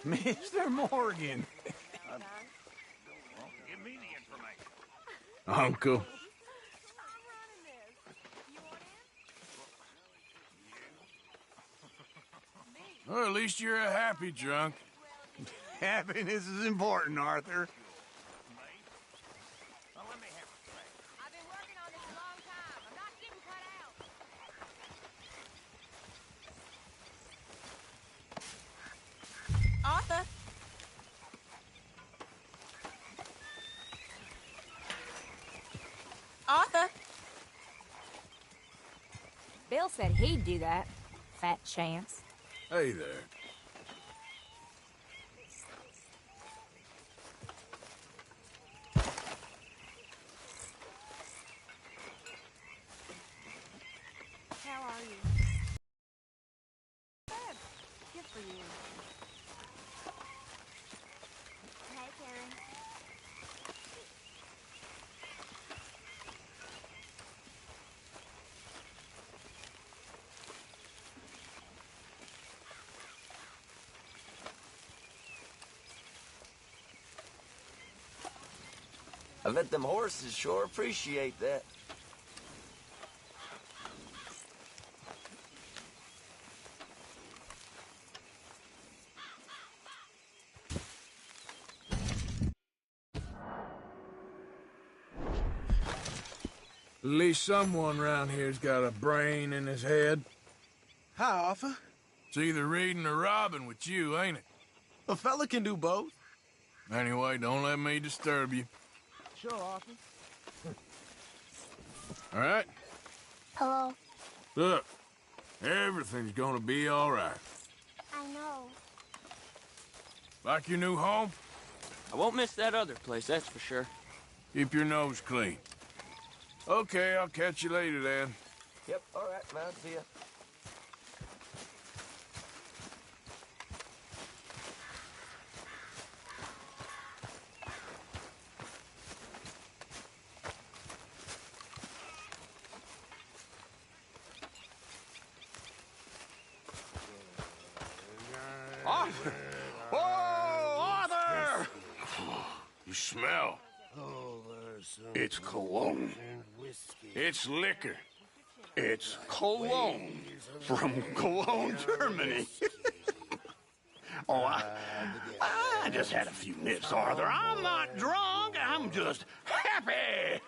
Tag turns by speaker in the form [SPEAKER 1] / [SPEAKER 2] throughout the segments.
[SPEAKER 1] Mr. Morgan.
[SPEAKER 2] Give me the information.
[SPEAKER 1] Uncle.
[SPEAKER 3] Well, at least you're a happy drunk.
[SPEAKER 1] Happiness is important, Arthur.
[SPEAKER 2] Well, let me have a say.
[SPEAKER 4] I've been working on this a long time. I'm not getting cut out. Arthur! Arthur! Bill said he'd do that. Fat chance.
[SPEAKER 3] Hey there.
[SPEAKER 4] How are you? Good. Good for you. Hey, Karen.
[SPEAKER 5] I bet them horses sure appreciate that.
[SPEAKER 3] At least someone around here's got a brain in his head.
[SPEAKER 1] Hi, Arthur.
[SPEAKER 3] It's either reading or robbing with you, ain't it?
[SPEAKER 1] A fella can do both.
[SPEAKER 3] Anyway, don't let me disturb you.
[SPEAKER 1] Sure, Arthur.
[SPEAKER 3] All right?
[SPEAKER 4] Hello.
[SPEAKER 3] Look, everything's gonna be all right.
[SPEAKER 4] I know.
[SPEAKER 3] Like your new home?
[SPEAKER 6] I won't miss that other place, that's for sure.
[SPEAKER 3] Keep your nose clean. Okay, I'll catch you later then.
[SPEAKER 5] Yep, all right, man, see ya.
[SPEAKER 1] Arthur! Whoa, Arthur!
[SPEAKER 3] You smell.
[SPEAKER 1] It's cologne. It's liquor. It's cologne from Cologne, Germany. I just had a few nips, Arthur. I'm not drunk. I'm just happy.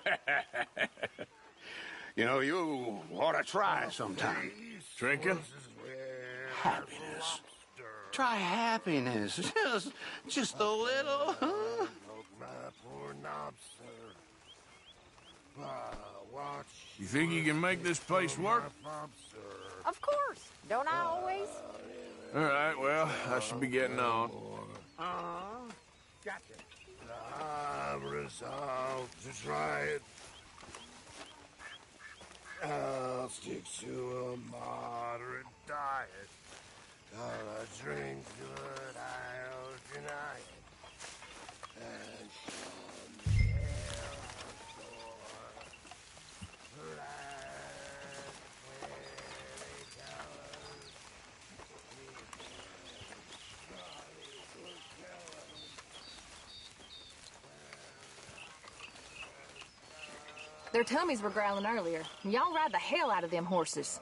[SPEAKER 1] You know, you ought to try sometime.
[SPEAKER 3] Drinking?
[SPEAKER 1] Happiness. Try happiness. Just a little. Huh?
[SPEAKER 3] You think you can make this place work?
[SPEAKER 4] Of course. Don't I always?
[SPEAKER 3] All right, well, I should be getting on.
[SPEAKER 1] Gotcha.
[SPEAKER 7] I'm resolved to try it. I'll stick to a moderate diet. Gonna drink good, I'll deny it. And show me
[SPEAKER 4] Their tummies were growling earlier. Y'all ride the hell out of them horses.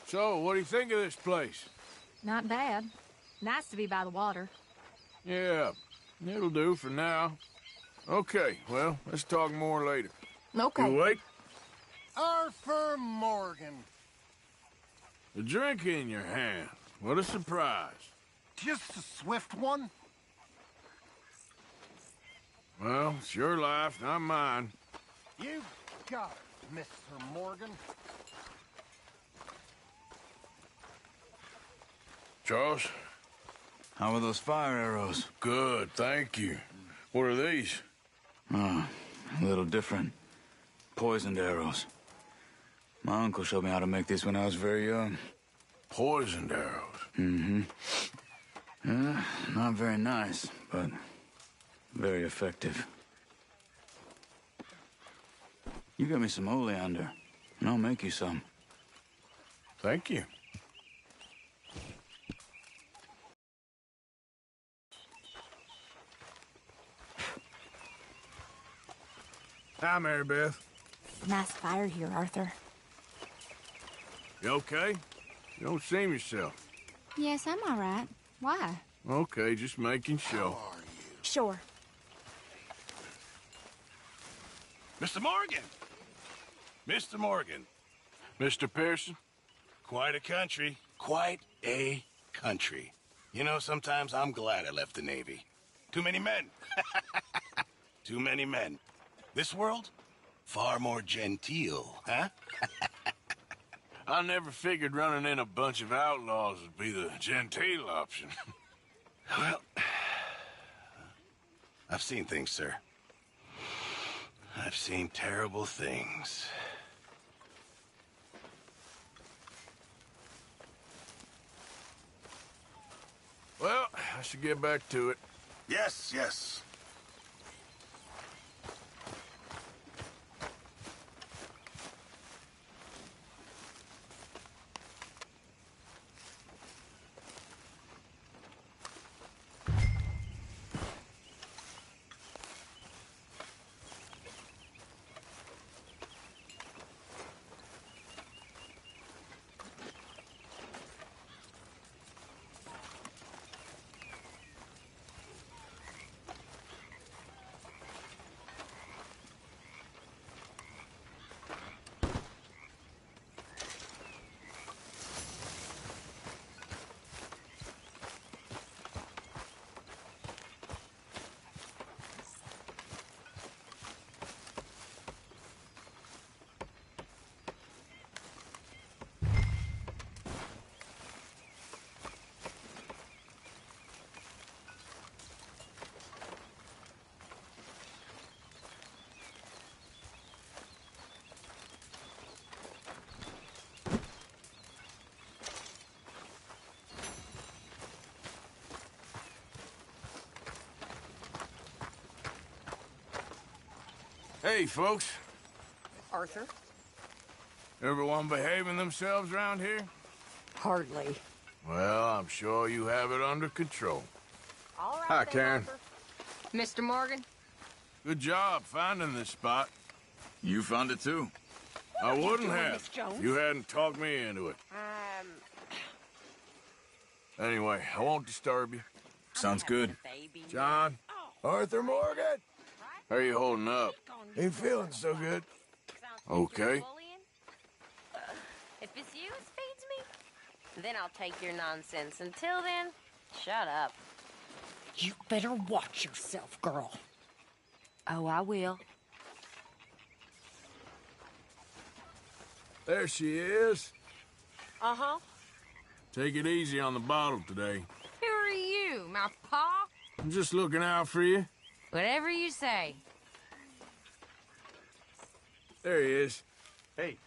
[SPEAKER 3] So, what do you think of this place?
[SPEAKER 4] Not bad. Nice to be by the water.
[SPEAKER 3] Yeah, it'll do for now. Okay, well, let's talk more later.
[SPEAKER 4] Okay.
[SPEAKER 3] You awake?
[SPEAKER 7] Arthur Morgan.
[SPEAKER 3] A drink in your hand. What a surprise.
[SPEAKER 7] Just a swift one?
[SPEAKER 3] Well, it's your life, not mine.
[SPEAKER 7] You got it, Mr. Morgan.
[SPEAKER 3] Charles?
[SPEAKER 8] How are those fire arrows?
[SPEAKER 3] Good, thank you. What are these?
[SPEAKER 8] Oh, a little different. Poisoned arrows. My uncle showed me how to make these when I was very young.
[SPEAKER 3] Poisoned arrows?
[SPEAKER 8] Mm-hmm. Not very nice, but very effective. You get me some oleander, and I'll make you some.
[SPEAKER 3] Thank you. Hi, Mary Beth.
[SPEAKER 9] Nice fire here, Arthur.
[SPEAKER 3] You okay? You don't seem yourself.
[SPEAKER 9] Yes, I'm all right. Why?
[SPEAKER 3] Okay, just making sure.
[SPEAKER 9] Sure.
[SPEAKER 1] Mr. Morgan! Mr. Morgan.
[SPEAKER 3] Mr. Pearson?
[SPEAKER 1] Quite a country. Quite a country. You know, sometimes I'm glad I left the Navy. Too many men. Too many men. This world, far more genteel, huh?
[SPEAKER 3] I never figured running in a bunch of outlaws would be the genteel option.
[SPEAKER 1] Well, I've seen things, sir. I've seen terrible things.
[SPEAKER 3] Well, I should get back to it.
[SPEAKER 1] Yes, yes.
[SPEAKER 3] Hey, folks.
[SPEAKER 10] Arthur?
[SPEAKER 3] Everyone behaving themselves around here?
[SPEAKER 10] Hardly.
[SPEAKER 3] Well, I'm sure you have it under control.
[SPEAKER 4] All right,
[SPEAKER 3] Hi,
[SPEAKER 4] then,
[SPEAKER 3] Karen.
[SPEAKER 4] Arthur. Mr. Morgan?
[SPEAKER 3] Good job finding this spot.
[SPEAKER 8] You found it too.
[SPEAKER 3] I wouldn't
[SPEAKER 10] doing,
[SPEAKER 3] have.
[SPEAKER 10] Miss Jones?
[SPEAKER 3] If you hadn't talked me into it. Anyway, I won't disturb you.
[SPEAKER 8] Sounds good.
[SPEAKER 3] John,
[SPEAKER 7] Arthur Morgan!
[SPEAKER 3] how are you holding up?
[SPEAKER 7] Ain't feeling so good.
[SPEAKER 3] Okay.
[SPEAKER 11] If it's you that feeds me, then I'll take your nonsense. Until then, shut up.
[SPEAKER 10] You better watch yourself, girl.
[SPEAKER 11] Oh, I will.
[SPEAKER 3] There she is.
[SPEAKER 11] Uh-huh.
[SPEAKER 3] Take it easy on the bottle today.
[SPEAKER 11] Who are you, my pa?
[SPEAKER 3] I'm just looking out for you.
[SPEAKER 11] Whatever you say.
[SPEAKER 3] There he is.
[SPEAKER 1] Hey.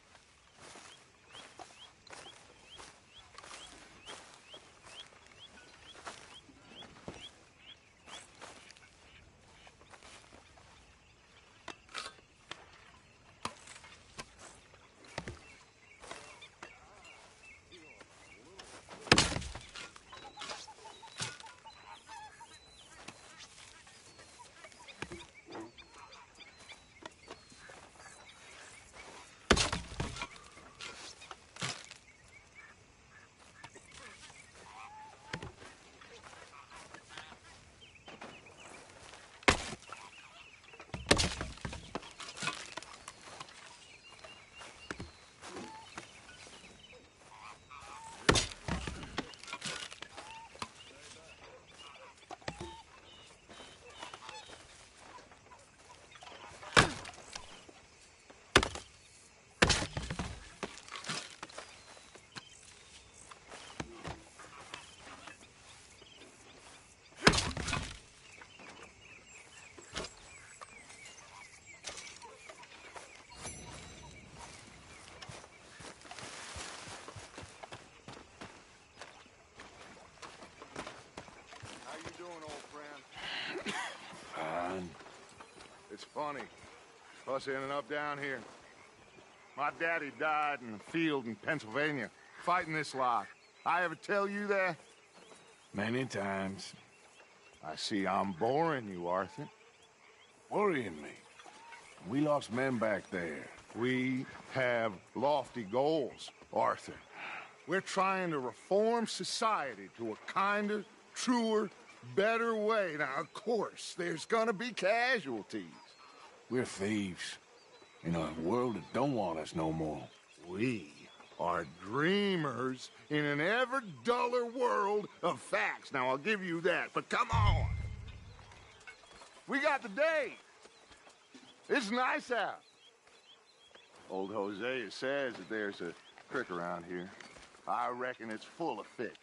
[SPEAKER 12] it's funny. Us ending up down here. My daddy died in the field in Pennsylvania, fighting this lot. I ever tell you that?
[SPEAKER 3] Many times.
[SPEAKER 12] I see I'm boring you, Arthur.
[SPEAKER 3] Worrying me. We lost men back there.
[SPEAKER 12] We have lofty goals, Arthur. We're trying to reform society to a kinder, truer, better way. Now, of course, there's gonna be casualties.
[SPEAKER 3] We're thieves in a world that don't want us no more.
[SPEAKER 12] We are dreamers in an ever duller world of facts. Now, I'll give you that, but come on. We got the day. It's nice out. Old Hosea says that there's a creek around here. I reckon it's full of fish.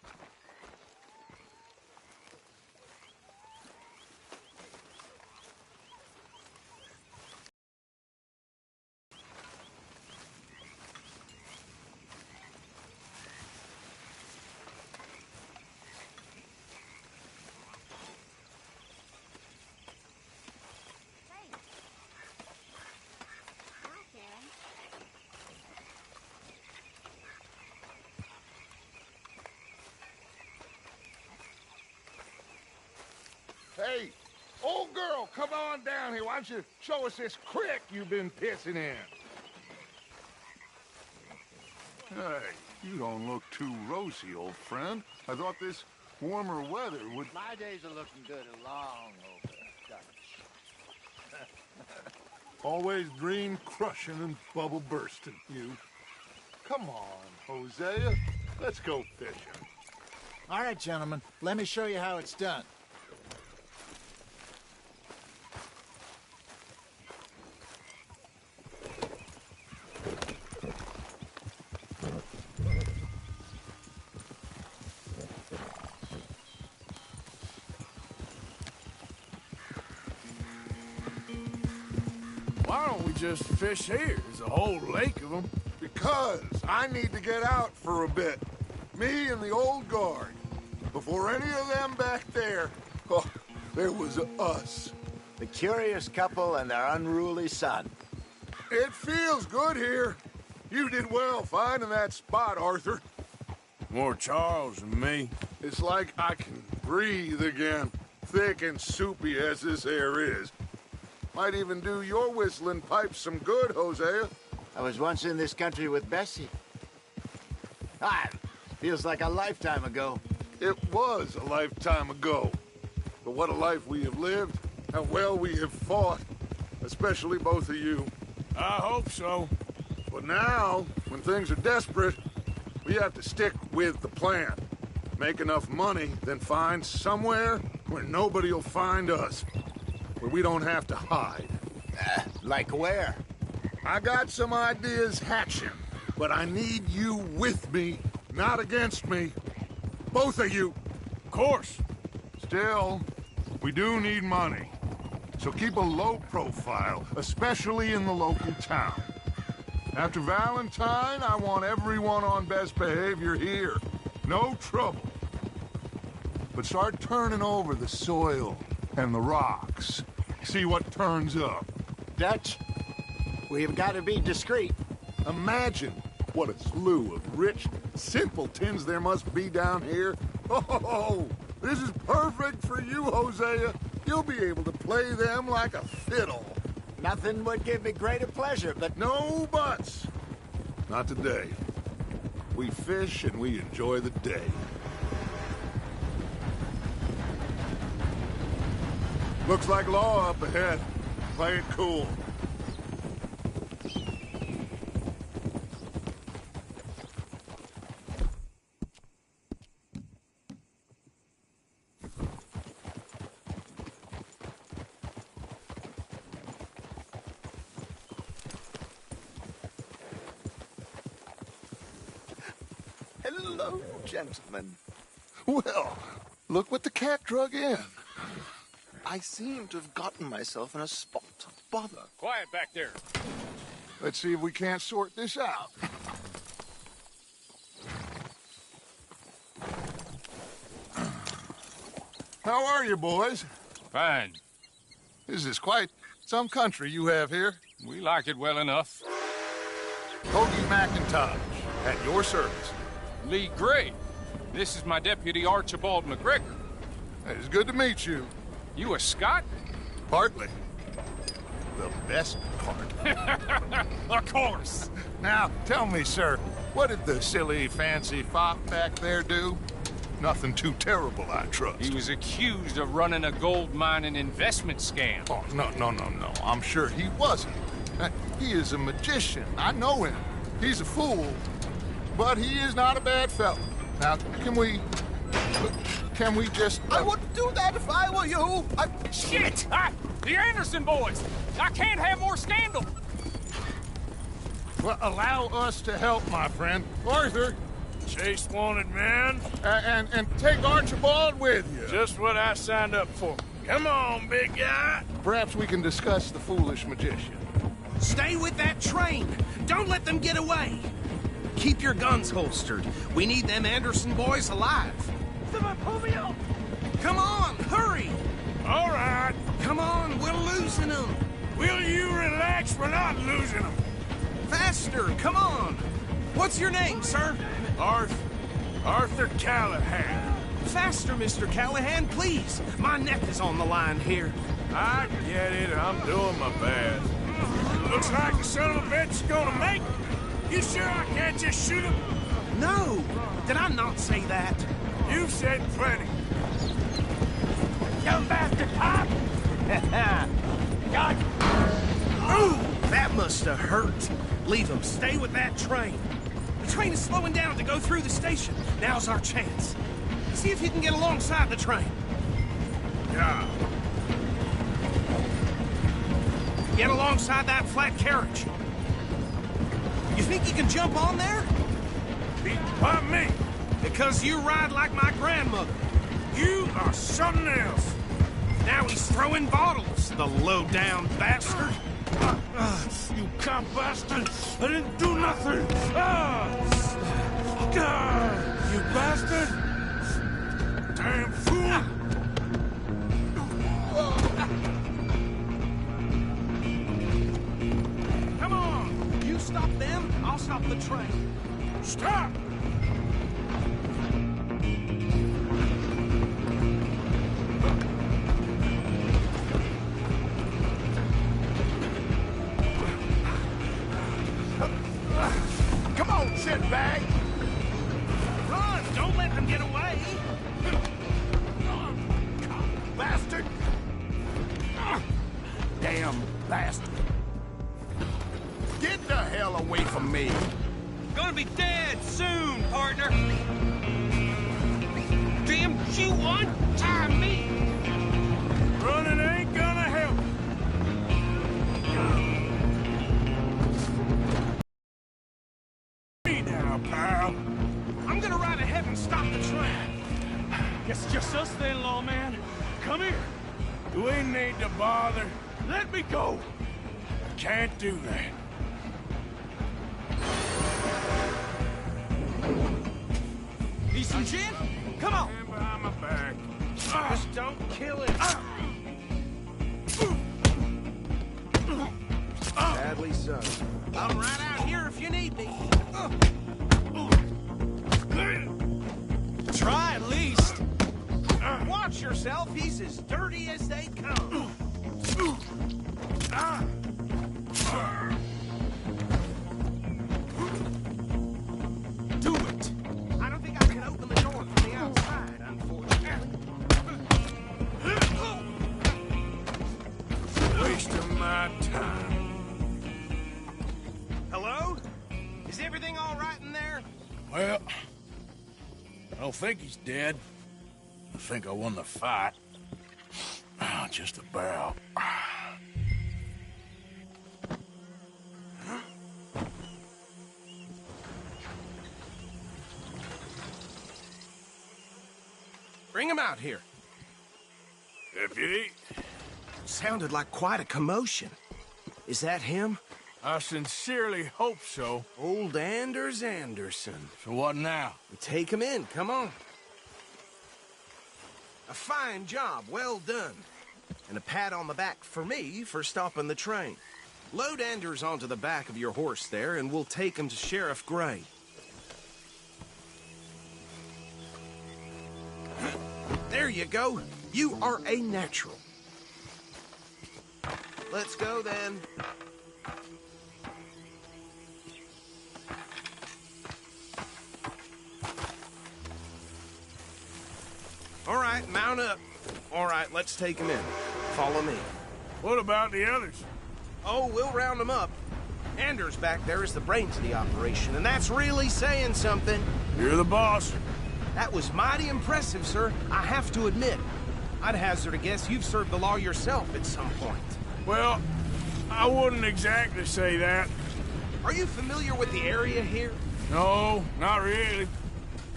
[SPEAKER 12] Hey, old girl, come on down here. Why don't you show us this creek you've been pissing in? Hey, you don't look too rosy, old friend. I thought this warmer weather would...
[SPEAKER 7] My days are looking good along over Dutch.
[SPEAKER 12] Always dream crushing and bubble bursting, you. Come on, Hosea. Let's go fishing.
[SPEAKER 13] All right, gentlemen. Let me show you how it's done.
[SPEAKER 3] Why don't we just fish here? There's a whole lake of them.
[SPEAKER 12] Because I need to get out for a bit. Me and the old guard. Before any of them back there, oh, there was us.
[SPEAKER 5] The curious couple and their unruly son.
[SPEAKER 12] It feels good here. You did well finding that spot, Arthur.
[SPEAKER 3] More Charles than me.
[SPEAKER 12] It's like I can breathe again, thick and soupy as this air is. Might even do your whistling pipes some good, Hosea.
[SPEAKER 5] I was once in this country with Bessie. Feels like a lifetime ago.
[SPEAKER 12] It was a lifetime ago. But what a life we have lived. How well we have fought. Especially both of you.
[SPEAKER 3] I hope so.
[SPEAKER 12] But now, when things are desperate, we have to stick with the plan. Make enough money, then find somewhere where nobody will find us. Where we don't have to hide.
[SPEAKER 5] Like where?
[SPEAKER 12] I got some ideas hatching, but I need you with me, not against me. Both of you.
[SPEAKER 3] Of course.
[SPEAKER 12] Still, we do need money. So keep a low profile, especially in the local town. After Valentine, I want everyone on best behavior here. No trouble. But start turning over the soil and the rocks. See what turns up.
[SPEAKER 5] Dutch, we've got to be discreet.
[SPEAKER 12] Imagine what a slew of rich simpletons there must be down here. Oh, this is perfect for you, Hosea. You'll be able to play them like a fiddle.
[SPEAKER 5] Nothing would give me greater pleasure, but...
[SPEAKER 12] No buts. Not today. We fish and we enjoy the day. Looks like law up ahead. Play it cool.
[SPEAKER 5] Hello, gentlemen.
[SPEAKER 12] Well, look what the cat drug in.
[SPEAKER 14] I seem to have gotten myself in a spot of bother.
[SPEAKER 2] Quiet back there.
[SPEAKER 12] Let's see if we can't sort this out. How are you, boys?
[SPEAKER 2] Fine.
[SPEAKER 12] This is quite Some country you have here.
[SPEAKER 15] We like it well enough.
[SPEAKER 12] Hoagie McIntosh, at your service.
[SPEAKER 15] Lee Gray. This is my deputy, Archibald McGregor.
[SPEAKER 12] It's good to meet you.
[SPEAKER 15] You a Scot?
[SPEAKER 12] Partly. The best part.
[SPEAKER 15] Of course.
[SPEAKER 12] Now, tell me, sir, what did the silly, fancy fop back there do? Nothing too terrible, I trust.
[SPEAKER 15] He was accused of running a gold mining investment scam.
[SPEAKER 12] Oh, no. I'm sure he wasn't. He is a magician. I know him. He's a fool. But he is not a bad fellow. Now, can we just...
[SPEAKER 14] I wouldn't do that if I were you.
[SPEAKER 15] Shit! The Anderson boys! I can't have more scandal!
[SPEAKER 12] Well, allow us to help, my friend. Arthur!
[SPEAKER 3] Chase wanted man.
[SPEAKER 12] And take Archibald with you.
[SPEAKER 3] Just what I signed up for. Come on, big guy.
[SPEAKER 12] Perhaps we can discuss the foolish magician.
[SPEAKER 16] Stay with that train. Don't let them get away. Keep your guns holstered. We need them Anderson boys alive.
[SPEAKER 2] Someone pull me up!
[SPEAKER 16] Come on, hurry!
[SPEAKER 3] All right.
[SPEAKER 16] Come on, we're losing them.
[SPEAKER 3] Will you relax? We're not losing them.
[SPEAKER 16] Faster, come on. What's your name, sir?
[SPEAKER 3] Arthur Callahan.
[SPEAKER 16] Faster, Mr. Callahan, please. My neck is on the line here.
[SPEAKER 3] I get it. I'm doing my best. Looks like the son of a bitch's gonna make it. You sure I can't just shoot him?
[SPEAKER 16] No. Did I not say that?
[SPEAKER 3] You've said plenty.
[SPEAKER 2] You bastard cop! God!
[SPEAKER 16] Ooh, that must have hurt. Leave him. Stay with that train. The train is slowing down to go through the station. Now's our chance. See if you can get alongside the train.
[SPEAKER 3] Yeah.
[SPEAKER 16] Get alongside that flat carriage. You think you can jump on there?
[SPEAKER 3] Why me?
[SPEAKER 16] Because you ride like my grandmother.
[SPEAKER 3] You are something else.
[SPEAKER 16] Now he's throwing bottles, the low-down bastard.
[SPEAKER 3] You cop bastard! I didn't do nothing! You bastard! Damn fool!
[SPEAKER 16] Come on! You stop them, I'll stop the train.
[SPEAKER 3] Stop!
[SPEAKER 12] Come on, shitbag!
[SPEAKER 16] Run! Don't let them get away!
[SPEAKER 12] Bastard! Damn bastard! Get the hell away from me!
[SPEAKER 16] Gonna be dead soon, partner! Damn you untie me!
[SPEAKER 3] Running ain't gonna help. Hey now, pal.
[SPEAKER 16] I'm gonna ride ahead and stop the train.
[SPEAKER 15] Guess it's just us then, lawman. Come here.
[SPEAKER 3] Do we need to bother?
[SPEAKER 15] Let me go.
[SPEAKER 3] I can't do that.
[SPEAKER 16] Need some gin? Come on!
[SPEAKER 3] Stand behind my back.
[SPEAKER 16] Just don't kill it.
[SPEAKER 14] Sadly so.
[SPEAKER 16] I'm right out here if you need me. Try at least. Watch yourself. He's as dirty as they come. Do it. I don't think I can open the door from the outside, unfortunately.
[SPEAKER 3] Wasting my time.
[SPEAKER 16] Hello? Is everything all right in there?
[SPEAKER 3] Well, I don't think he's dead. I think I won the fight. Just about.
[SPEAKER 16] Bring him out here.
[SPEAKER 3] Deputy?
[SPEAKER 16] Sounded like quite a commotion. Is that him?
[SPEAKER 3] I sincerely hope so.
[SPEAKER 16] Old Anders Anderson.
[SPEAKER 3] So what now?
[SPEAKER 16] Take him in, come on. A fine job, well done. and a pat on the back for me for stopping the train. Load Anders onto the back of your horse there, and we'll take him to Sheriff Gray. There you go. You are a natural. Let's go, then. All right, mount up. All right, let's take him in. Follow me.
[SPEAKER 3] What about the others?
[SPEAKER 16] Oh, we'll round them up. Anders back there is the brains of the operation, and that's really saying something.
[SPEAKER 3] You're the boss.
[SPEAKER 16] That was mighty impressive, sir. I have to admit. I'd hazard a guess you've served the law yourself at some point.
[SPEAKER 3] Well, I wouldn't exactly say that.
[SPEAKER 16] Are you familiar with the area here?
[SPEAKER 3] No, not really.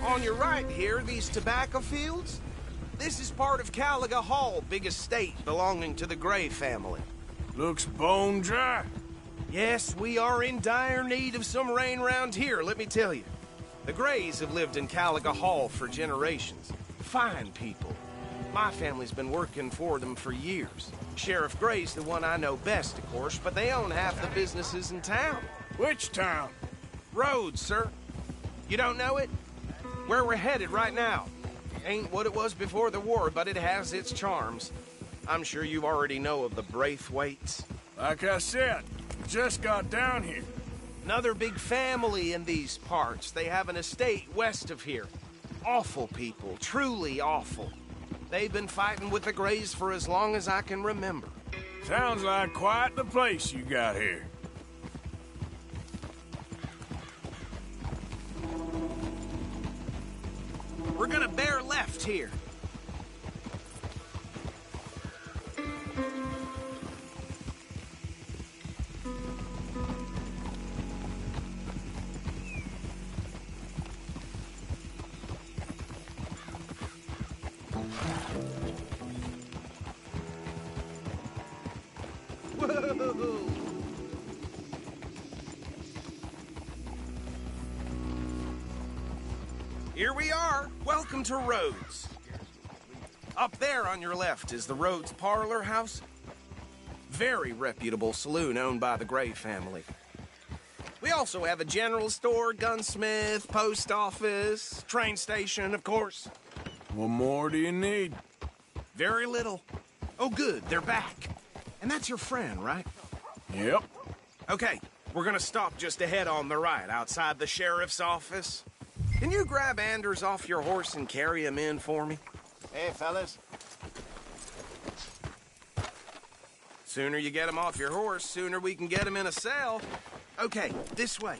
[SPEAKER 16] On your right here, these tobacco fields? This is part of Caliga Hall, big estate belonging to the Gray family.
[SPEAKER 3] Looks bone dry.
[SPEAKER 16] Yes, we are in dire need of some rain round here, let me tell you. The Grays have lived in Caliga Hall for generations. Fine people. My family's been working for them for years. Sheriff Gray's the one I know best, of course, but they own half the businesses in town.
[SPEAKER 3] Which town?
[SPEAKER 16] Rhodes, sir. You don't know it? Where we're headed right now. Ain't what it was before the war, but it has its charms. I'm sure you already know of the Braithwaites.
[SPEAKER 3] Like I said, just got down here.
[SPEAKER 16] Another big family in these parts. They have an estate west of here. Awful people, truly awful. They've been fighting with the Grays for as long as I can remember.
[SPEAKER 3] Sounds like quite the place you got here.
[SPEAKER 16] We're gonna bear left here. Whoa! Here we are. Welcome to Rhodes. Up there on your left is the Rhodes Parlor house. Very reputable saloon owned by the Gray family. We also have a general store, gunsmith, post office, train station, of course.
[SPEAKER 3] What more do you need?
[SPEAKER 16] Very little. Oh, good, they're back. And that's your friend, right?
[SPEAKER 3] Yep.
[SPEAKER 16] Okay, we're gonna stop just ahead on the right, outside the sheriff's office. Can you grab Anders off your horse and carry him in for me?
[SPEAKER 14] Hey, fellas.
[SPEAKER 16] Sooner you get him off your horse, sooner we can get him in a cell. Okay, this way.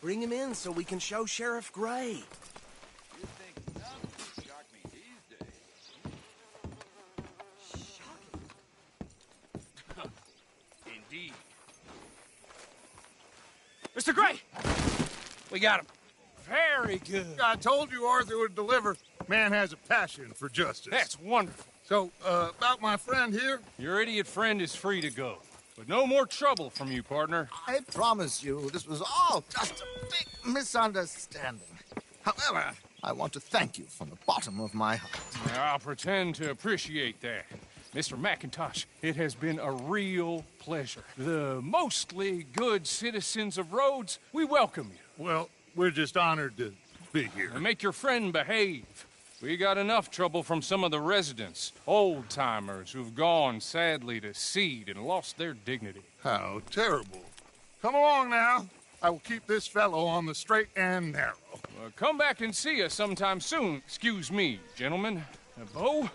[SPEAKER 16] Bring him in so we can show Sheriff Gray.
[SPEAKER 7] You think nothing can shock me these days.
[SPEAKER 15] Indeed. Mr. Gray! We got him. Very good.
[SPEAKER 12] I told you Arthur would deliver. Man has a passion for justice.
[SPEAKER 15] That's wonderful.
[SPEAKER 12] So, about my friend here?
[SPEAKER 15] Your idiot friend is free to go. But no more trouble from you, partner.
[SPEAKER 13] I promise you, this was all just a big misunderstanding. However, I want to thank you from the bottom of my heart.
[SPEAKER 15] I'll pretend to appreciate that. Mr. McIntosh, it has been a real pleasure. The mostly good citizens of Rhodes, we welcome you.
[SPEAKER 12] Well, we're just honored to be here.
[SPEAKER 15] And make your friend behave. We got enough trouble from some of the residents, old-timers who've gone, sadly, to seed and lost their dignity.
[SPEAKER 12] How terrible. Come along now. I will keep this fellow on the straight and narrow.
[SPEAKER 15] Come back and see us sometime soon. Excuse me, gentlemen. Bo,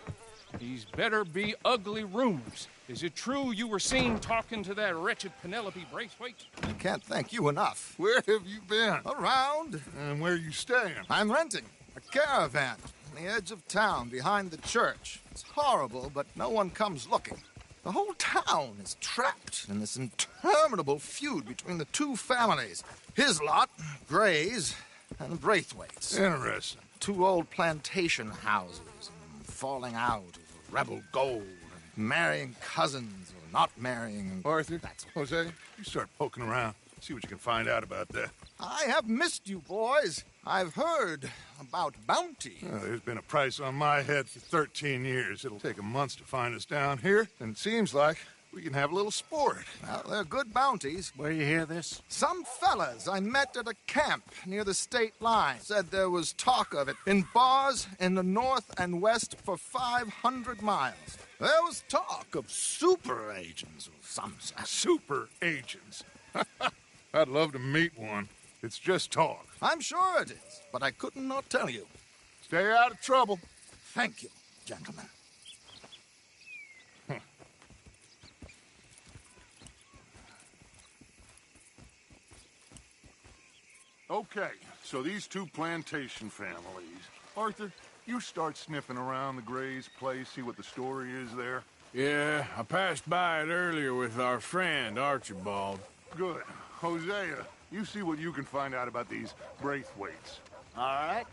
[SPEAKER 15] these better be ugly rumors. Is it true you were seen talking to that wretched Penelope Braithwaite?
[SPEAKER 13] I can't thank you enough.
[SPEAKER 12] Where have you been?
[SPEAKER 13] Around.
[SPEAKER 12] And where are you staying?
[SPEAKER 13] I'm renting a caravan on the edge of town behind the church. It's horrible, but no one comes looking. The whole town is trapped in this interminable feud between the two families. His lot, Gray's, and the Braithwaites.
[SPEAKER 12] Interesting.
[SPEAKER 13] Two old plantation houses, and falling out over rebel gold, and marrying cousins or not marrying.
[SPEAKER 12] Arthur, Jose, you start poking around. See what you can find out about that.
[SPEAKER 13] I have missed you, boys. I've heard about bounty.
[SPEAKER 12] There's been a price on my head for 13 years. It'll take 'em months to find us down here, and it seems like we can have a little sport.
[SPEAKER 13] Well, they're good bounties.
[SPEAKER 3] Where you hear this?
[SPEAKER 13] Some fellas I met at a camp near the state line said there was talk of it in bars in the north and west for 500 miles. There was talk of super agents or some such.
[SPEAKER 12] Super agents. I'd love to meet one. It's just talk.
[SPEAKER 13] I'm sure it is, but I couldn't not tell you.
[SPEAKER 12] Stay out of trouble.
[SPEAKER 13] Thank you, gentlemen.
[SPEAKER 12] Okay, so these two plantation families. Arthur, you start sniffing around the Gray's place, see what the story is there.
[SPEAKER 3] Yeah, I passed by it earlier with our friend, Archibald.
[SPEAKER 12] Good. Hosea, you see what you can find out about these Braithwaites.
[SPEAKER 7] All right.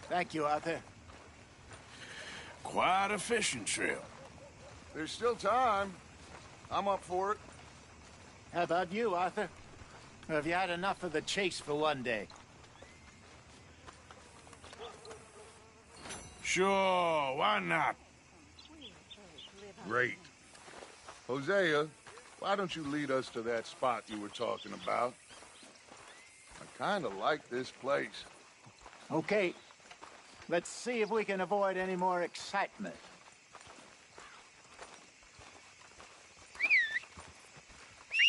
[SPEAKER 7] Thank you, Arthur.
[SPEAKER 3] Quite a fishing trip.
[SPEAKER 12] There's still time. I'm up for it.
[SPEAKER 7] How about you, Arthur? Or have you had enough of the chase for one day?
[SPEAKER 3] Sure, why not?
[SPEAKER 12] Great. Hosea, why don't you lead us to that spot you were talking about? I kind of like this place.
[SPEAKER 7] Okay. Let's see if we can avoid any more excitement.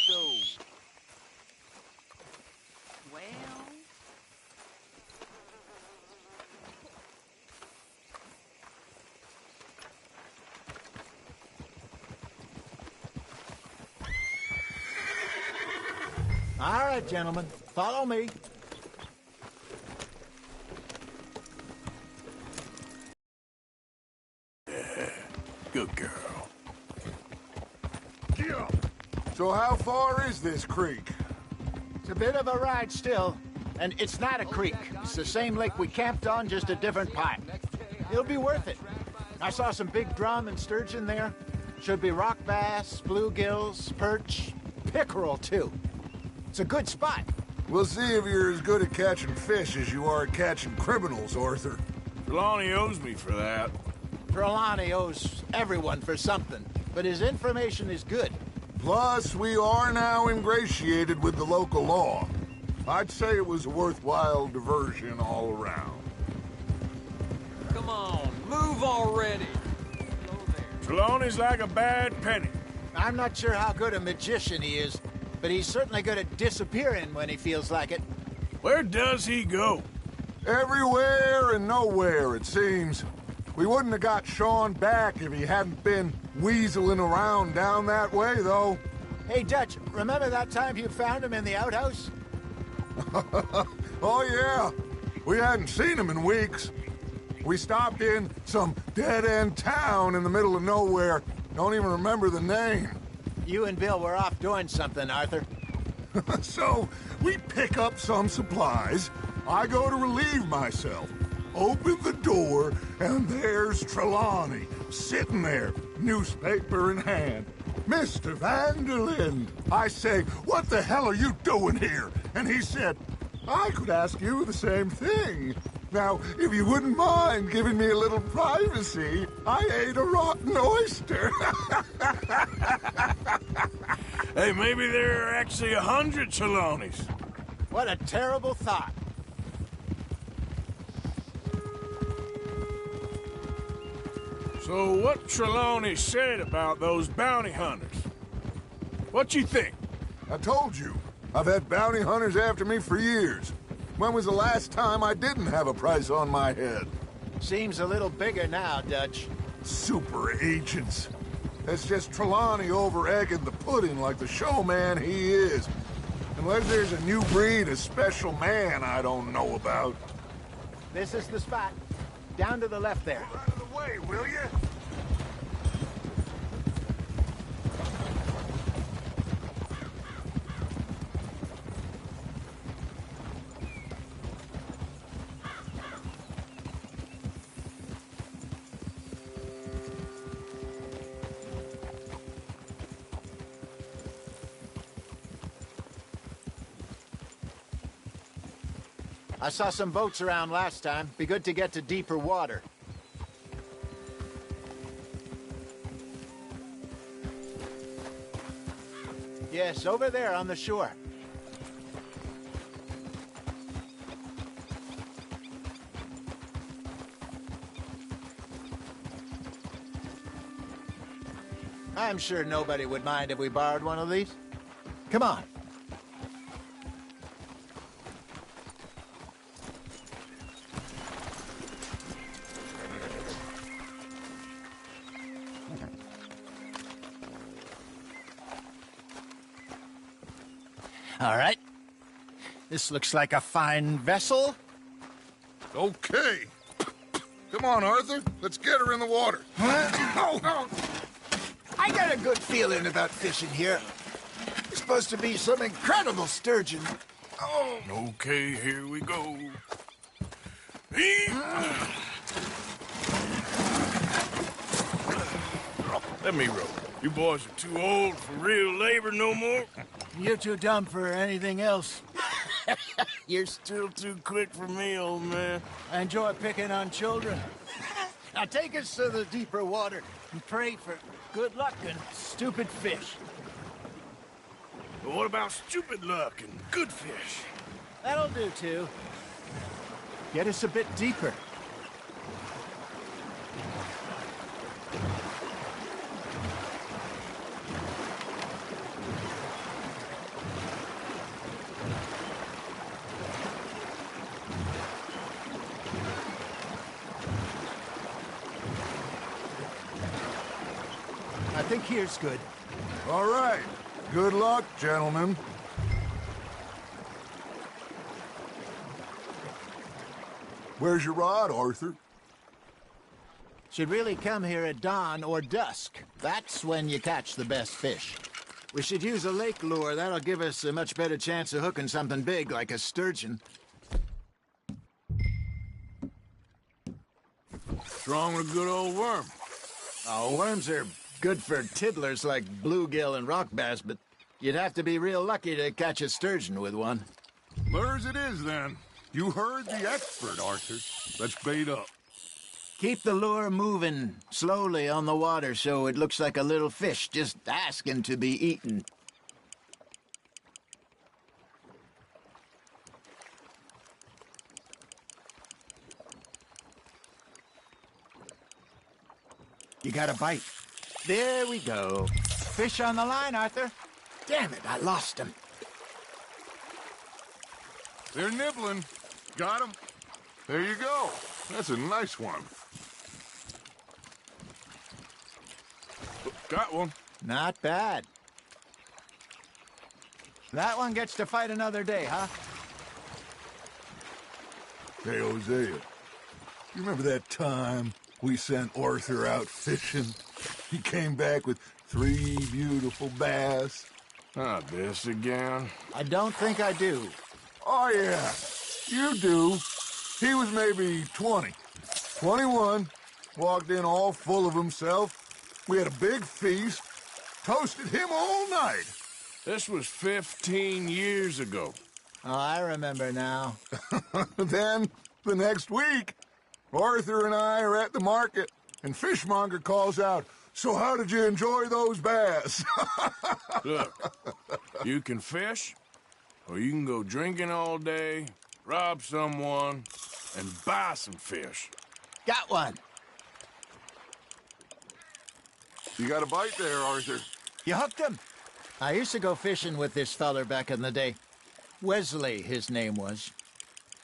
[SPEAKER 7] So...
[SPEAKER 11] Well...
[SPEAKER 7] All right, gentlemen. Follow me.
[SPEAKER 3] Good girl.
[SPEAKER 12] Yeah. So how far is this creek?
[SPEAKER 7] It's a bit of a ride still, and it's not a creek. It's the same lake we camped on, just a different part. It'll be worth it. I saw some big drum and sturgeon there. Should be rock bass, bluegills, perch, pickerel, too. It's a good spot.
[SPEAKER 12] We'll see if you're as good at catching fish as you are at catching criminals, Arthur.
[SPEAKER 3] Trelawney owes me for that.
[SPEAKER 7] Trelawney owes everyone for something, but his information is good.
[SPEAKER 12] Plus, we are now ingratiated with the local law. I'd say it was a worthwhile diversion all around.
[SPEAKER 6] Come on, move already.
[SPEAKER 3] Trelawney's like a bad penny.
[SPEAKER 7] I'm not sure how good a magician he is, but he's certainly good at disappearing when he feels like it.
[SPEAKER 3] Where does he go?
[SPEAKER 12] Everywhere and nowhere, it seems. We wouldn't have got Sean back if he hadn't been weaseling around down that way, though.
[SPEAKER 7] Hey, Dutch, remember that time you found him in the outhouse?
[SPEAKER 12] Oh, yeah. We hadn't seen him in weeks. We stopped in some dead-end town in the middle of nowhere. Don't even remember the name.
[SPEAKER 7] You and Bill were off doing something, Arthur.
[SPEAKER 12] So, we pick up some supplies. I go to relieve myself. Open the door, and there's Trelawney, sitting there, newspaper in hand. Mr. Vanderlyn. I say, what the hell are you doing here? And he said, I could ask you the same thing. Now, if you wouldn't mind giving me a little privacy, I ate a rotten oyster.
[SPEAKER 3] Hey, maybe there are actually 100 Trelawneys.
[SPEAKER 7] What a terrible thought.
[SPEAKER 3] So what Trelawney said about those bounty hunters? What you think?
[SPEAKER 12] I told you. I've had bounty hunters after me for years. When was the last time I didn't have a price on my head?
[SPEAKER 7] Seems a little bigger now, Dutch.
[SPEAKER 12] Super agents. That's just Trelawney over-egging the pudding like the showman he is. Unless there's a new breed of special man I don't know about.
[SPEAKER 7] This is the spot. Down to the left there.
[SPEAKER 12] Out of the way, will you?
[SPEAKER 7] I saw some boats around last time. Be good to get to deeper water. Yes, over there on the shore. I'm sure nobody would mind if we borrowed one of these. Come on. All right. This looks like a fine vessel.
[SPEAKER 12] Okay. Come on, Arthur. Let's get her in the water.
[SPEAKER 7] Oh. I got a good feeling about fishing here. It's supposed to be some incredible sturgeon.
[SPEAKER 3] Oh. Okay, here we go. Let me row. You boys are too old for real labor no more.
[SPEAKER 7] You're too dumb for anything else.
[SPEAKER 3] You're still too quick for me, old man.
[SPEAKER 7] I enjoy picking on children. Now take us to the deeper water and pray for good luck and stupid fish.
[SPEAKER 3] But what about stupid luck and good fish?
[SPEAKER 7] That'll do, too. Get us a bit deeper. I think here's good.
[SPEAKER 12] All right. Good luck, gentlemen. Where's your rod, Arthur?
[SPEAKER 7] Should really come here at dawn or dusk. That's when you catch the best fish. We should use a lake lure. That'll give us a much better chance of hooking something big like a sturgeon.
[SPEAKER 3] What's wrong with a good old worm?
[SPEAKER 7] Oh, worms are good for tiddlers like bluegill and rock bass, but you'd have to be real lucky to catch a sturgeon with one.
[SPEAKER 12] Lures it is, then. You heard the expert, Arthur. Let's bait up.
[SPEAKER 7] Keep the lure moving slowly on the water so it looks like a little fish just asking to be eaten. You got a bite. There we go. Fish on the line, Arthur. Damn it, I lost him.
[SPEAKER 12] They're nibbling. Got him. There you go. That's a nice one.
[SPEAKER 3] Got one.
[SPEAKER 7] Not bad. That one gets to fight another day, huh?
[SPEAKER 12] Hey, Hosea. You remember that time we sent Arthur out fishing? He came back with 3 beautiful bass.
[SPEAKER 3] Not this again.
[SPEAKER 7] I don't think I do.
[SPEAKER 12] Oh, yeah. You do. He was maybe 20. 21. Walked in all full of himself. We had a big feast. Toasted him all night.
[SPEAKER 3] This was 15 years ago.
[SPEAKER 7] Oh, I remember now.
[SPEAKER 12] Then, the next week, Arthur and I are at the market, and Fishmonger calls out, "So how did you enjoy those bass?"
[SPEAKER 3] Look, you can fish, or you can go drinking all day, rob someone, and buy some fish.
[SPEAKER 7] Got one.
[SPEAKER 12] You got a bite there, Arthur.
[SPEAKER 7] You hooked him. I used to go fishing with this feller back in the day. Wesley, his name was.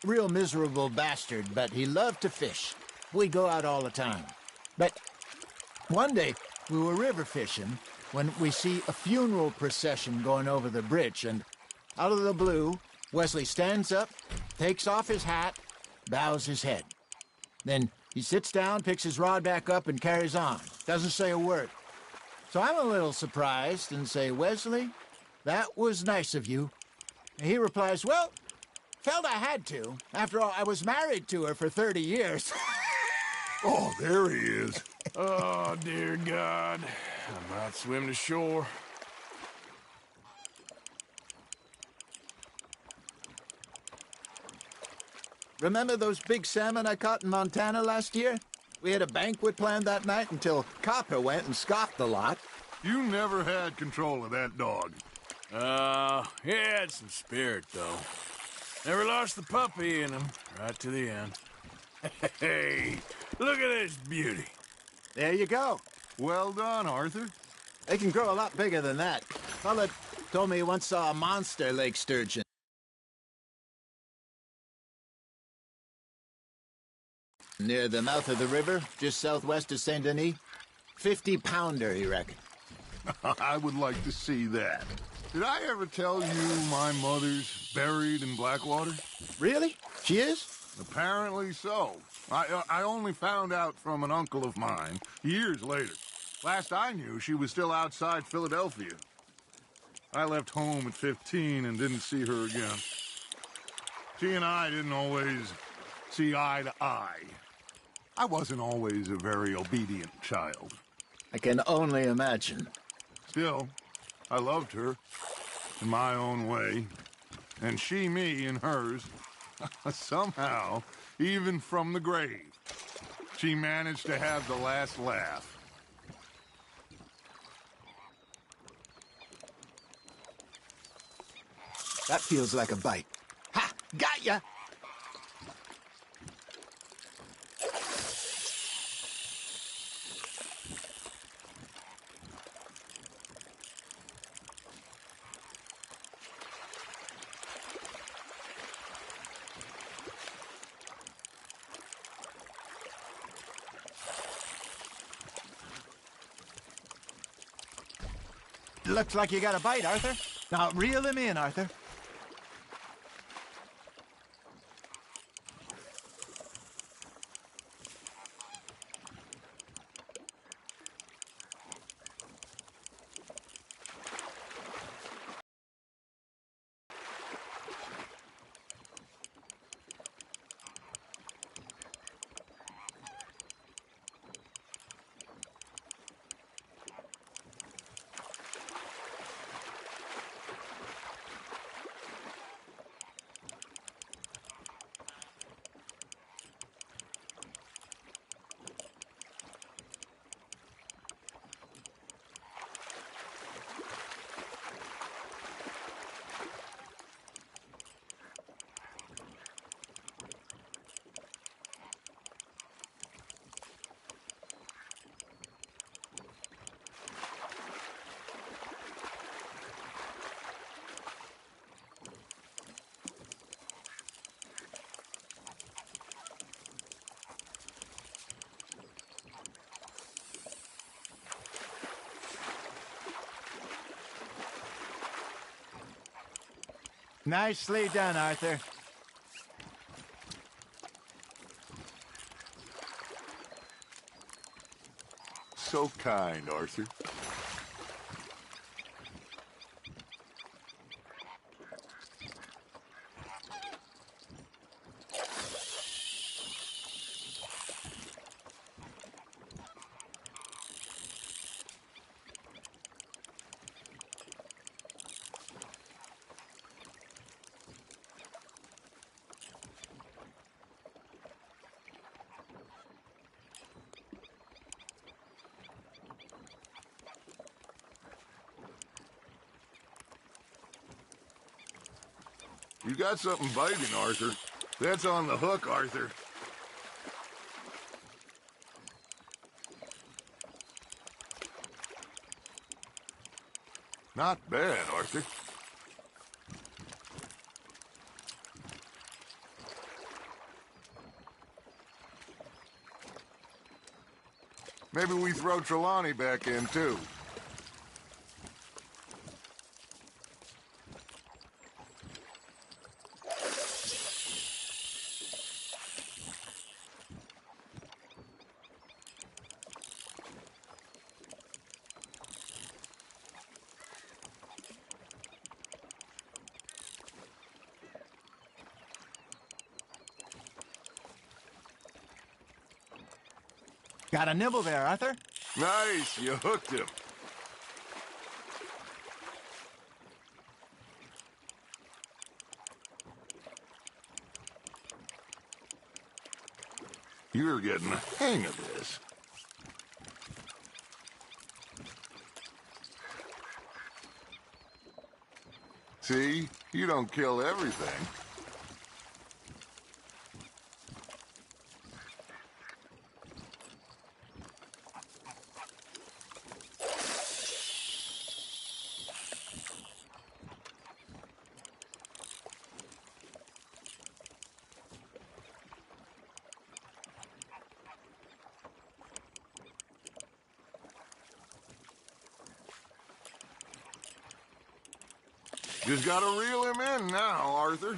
[SPEAKER 7] Real miserable bastard, but he loved to fish. We'd go out all the time. But one day, we were river fishing when we see a funeral procession going over the bridge, and out of the blue, Wesley stands up, takes off his hat, bows his head. Then he sits down, picks his rod back up, and carries on. Doesn't say a word. So I'm a little surprised and say, "Wesley, that was nice of you." And he replies, "Well, felt I had to. After all, I was married to her for 30 years.
[SPEAKER 12] Oh, there he is.
[SPEAKER 3] Oh, dear God. I might swim to shore.
[SPEAKER 7] Remember those big salmon I caught in Montana last year? We had a banquet planned that night until Copper went and scoffed the lot.
[SPEAKER 12] You never had control of that dog.
[SPEAKER 3] He had some spirit, though. Never lost the puppy in him, right to the end. Hey, look at this beauty.
[SPEAKER 7] There you go.
[SPEAKER 12] Well done, Arthur.
[SPEAKER 7] They can grow a lot bigger than that. Fella told me he once saw a monster lake sturgeon. Near the mouth of the river, just southwest of Saint Denis. 50-pounder, he reckoned.
[SPEAKER 12] I would like to see that. Did I ever tell you my mother's buried in Blackwater?
[SPEAKER 7] Really? She is?
[SPEAKER 12] Apparently so. I only found out from an uncle of mine years later. Last I knew, she was still outside Philadelphia. I left home at 15 and didn't see her again. She and I didn't always see eye to eye. I wasn't always a very obedient child.
[SPEAKER 7] I can only imagine.
[SPEAKER 12] Still, I loved her in my own way, and she me in hers. Somehow, even from the grave, she managed to have the last laugh.
[SPEAKER 7] That feels like a bite. Ha! Got ya! Looks like you got a bite, Arthur. Now, reel him in, Arthur. Nicely done, Arthur.
[SPEAKER 12] So kind, Arthur. You got something biting, Arthur. That's on the hook, Arthur. Not bad, Arthur. Maybe we throw Trelawney back in, too.
[SPEAKER 7] Got a nibble there, Arthur.
[SPEAKER 12] Nice, you hooked him. You're getting the hang of this. See? You don't kill everything. Just gotta reel him in now, Arthur.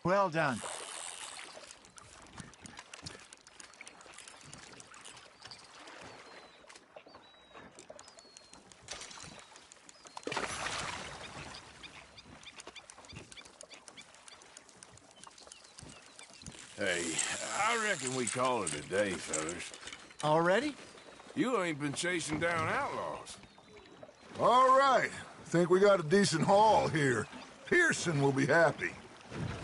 [SPEAKER 7] Well done.
[SPEAKER 3] Hey, I reckon we call it a day, fellas.
[SPEAKER 7] Already?
[SPEAKER 3] You ain't been chasing down outlaws.
[SPEAKER 12] All right. Think we got a decent haul here. Pearson will be happy.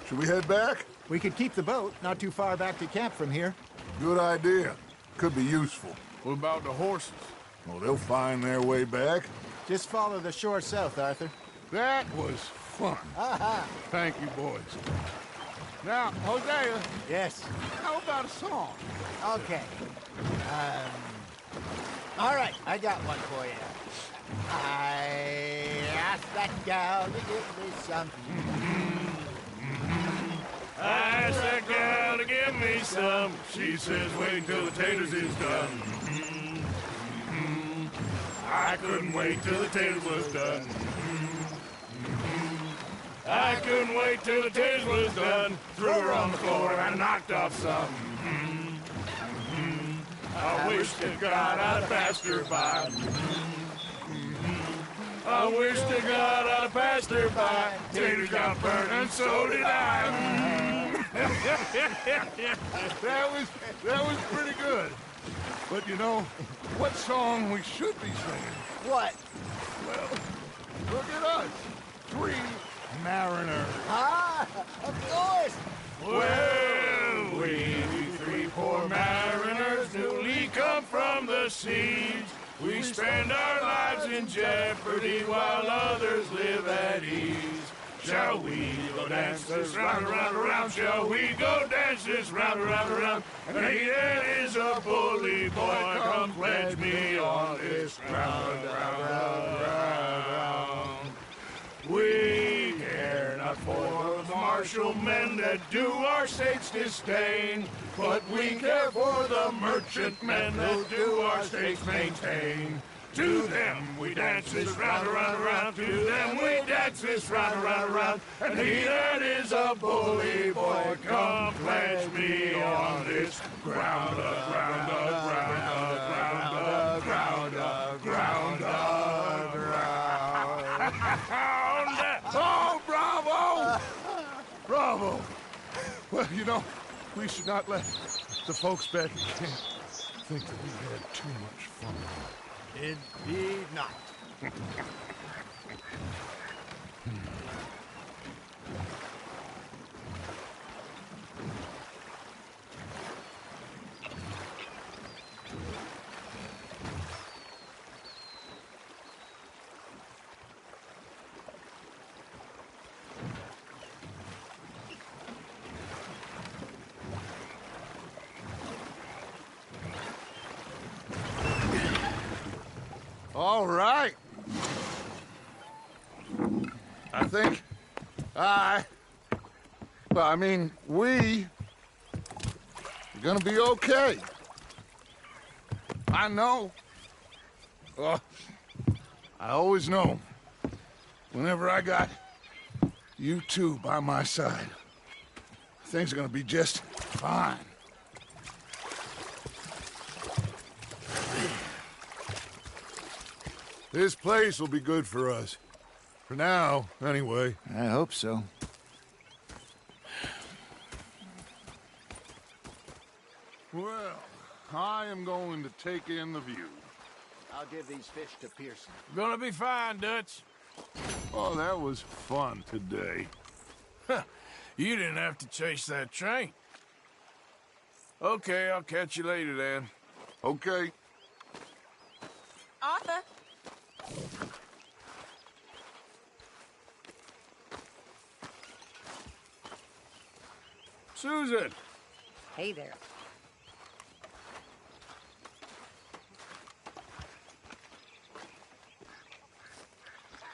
[SPEAKER 12] Should we head back?
[SPEAKER 7] We could keep the boat not too far back to camp from here.
[SPEAKER 12] Good idea. Could be useful.
[SPEAKER 3] What about the horses?
[SPEAKER 12] Well, they'll find their way back.
[SPEAKER 7] Just follow the shore south, Arthur.
[SPEAKER 12] That was fun. Thank you, boys. Now, Hosea.
[SPEAKER 7] Yes?
[SPEAKER 12] How about a song?
[SPEAKER 7] Okay. All right, I got one for you. I asked that gal to give me some.
[SPEAKER 3] I asked that gal to give me some. She says wait till the taters is done. I couldn't wait till the taters was done. I couldn't wait till the taters was done. Threw her on the floor and I knocked off some. I wish to God I'd passed her by. I wish to God I'd passed her by. Taters got burnt and so did I.
[SPEAKER 12] That was pretty good. But you know, what song we should be singing?
[SPEAKER 7] What?
[SPEAKER 12] Well, look at us. 3 mariners.
[SPEAKER 7] Ah, of course.
[SPEAKER 3] Well, we 3 poor mariners newly come from the seas. We spend our lives in jeopardy while others live at ease. Shall we go dance this round, around, around? Shall we go dance this round, around, around? And he that is a bully boy, come pledge me on this round, round, round, round. We care not for the martial men that do our states disdain, but we care for the merchant men that do our states maintain. To them we dance this round, around, around. To them we dance this round, around, around. And he that is a bully boy, come pledge me on this ground, ground, ground, ground, ground, ground, ground. Oh, bravo! Bravo! Well, you know, we should not let the folks back in camp think that we had too much fun.
[SPEAKER 7] Indeed not. All right. I think we are gonna be okay. I know. I always know. Whenever I got you two by my side, things are gonna be just fine. This place will be good for us. For now, anyway. I hope so. Well, I am going to take in the view. I'll give these fish to Pearson.
[SPEAKER 3] Gonna be fine, Dutch. Oh, that was fun today. Huh. You didn't have to chase that train. Okay, I'll catch you later, then.
[SPEAKER 12] Okay.
[SPEAKER 11] Arthur.
[SPEAKER 3] Susan!
[SPEAKER 11] Hey there.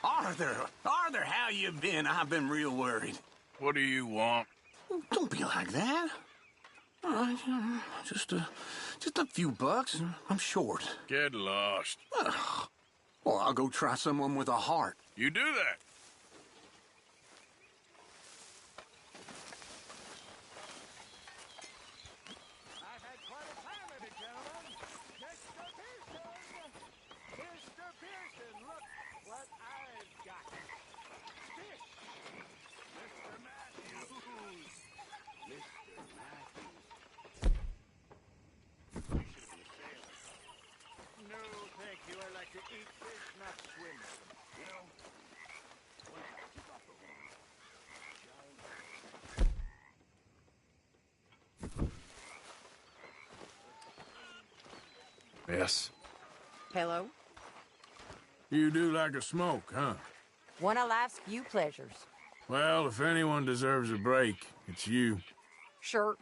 [SPEAKER 17] Arthur, how you been? I've been real worried.
[SPEAKER 3] What do you want?
[SPEAKER 17] Don't be like that. All right, just a few bucks. I'm short.
[SPEAKER 3] Get lost.
[SPEAKER 17] Well, I'll go try someone with a heart.
[SPEAKER 3] You do that. Yes.
[SPEAKER 10] Hello?
[SPEAKER 3] You do like a smoke, huh?
[SPEAKER 10] One of life's few pleasures.
[SPEAKER 3] Well, if anyone deserves a break, it's you.
[SPEAKER 10] Sure.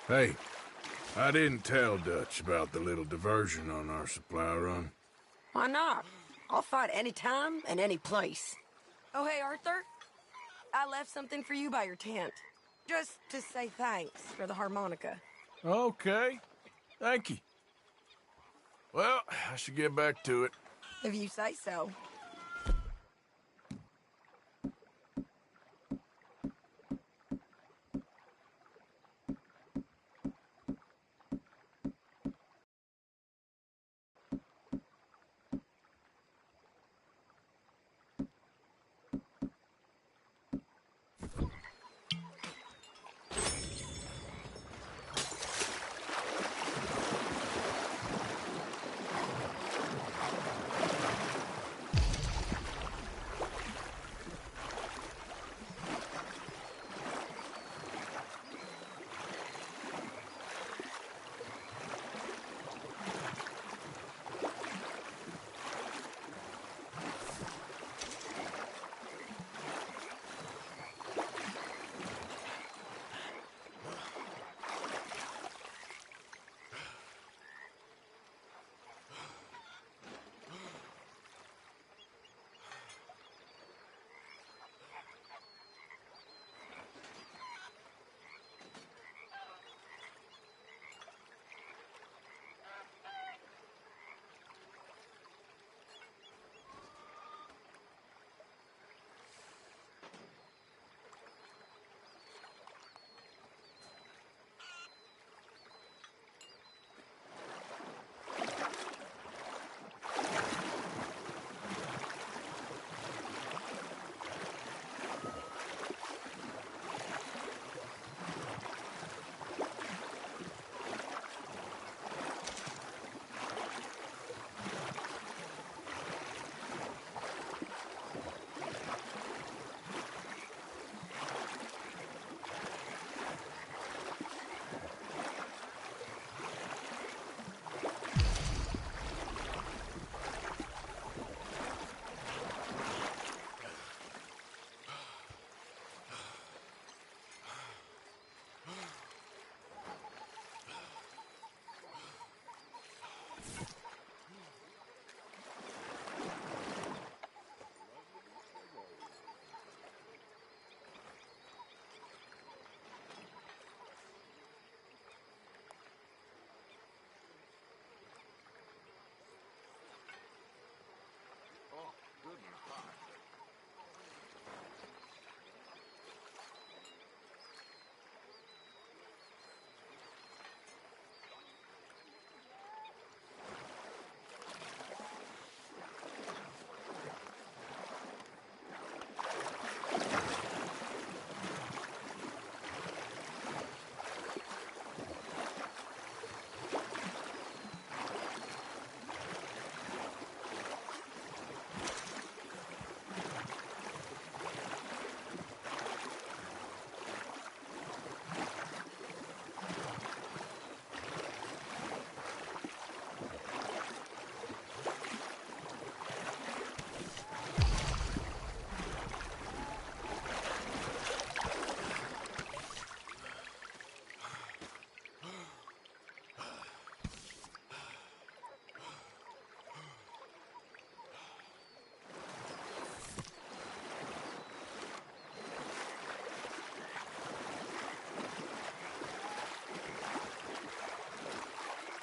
[SPEAKER 3] Hey, I didn't tell Dutch about the little diversion on our supply run.
[SPEAKER 10] Why not? I'll fight any time and any place.
[SPEAKER 18] Oh, hey, Arthur. I left something for you by your tent. Just to say thanks for the harmonica.
[SPEAKER 3] Okay. Thank you. Well, I should get back to it.
[SPEAKER 18] If you say so.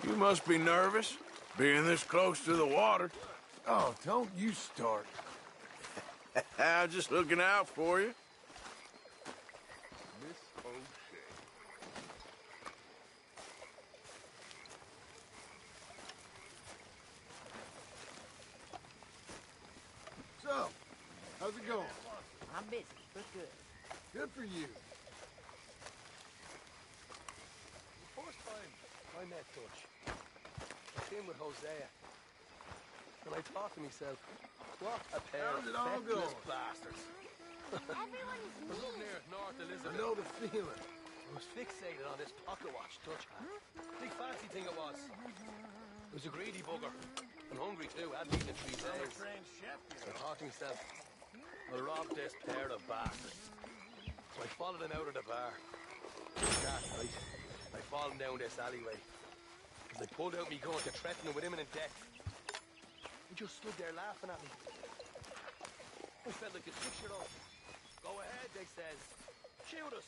[SPEAKER 3] You must be nervous, being this close to the water. Oh, don't you start. I'm just looking out for you. Miss O'Shea.
[SPEAKER 2] So, how's it going?
[SPEAKER 10] I'm busy, but good.
[SPEAKER 2] Good for you.
[SPEAKER 19] The first time I met Dutch, I came with Hosea. And I thought to myself, what a pair
[SPEAKER 2] How's
[SPEAKER 19] of
[SPEAKER 2] it all
[SPEAKER 19] feckless
[SPEAKER 2] going?
[SPEAKER 19] bastards.
[SPEAKER 10] Everyone is
[SPEAKER 19] I was up near North Elizabeth.
[SPEAKER 2] I know the feeling.
[SPEAKER 19] I was fixated on this pocket watch Dutch had. Big fancy thing it was. It was a greedy bugger. And hungry too, hadn't eaten in 3 days. So I thought to myself, I'll rob this pair of bastards. So I followed them out of the bar. That night, I followed them down this alleyway. As they pulled out me gun to threaten them with imminent death. They just stood there laughing at me. I felt like a 6-year-old. Go ahead, they says. Shoot us.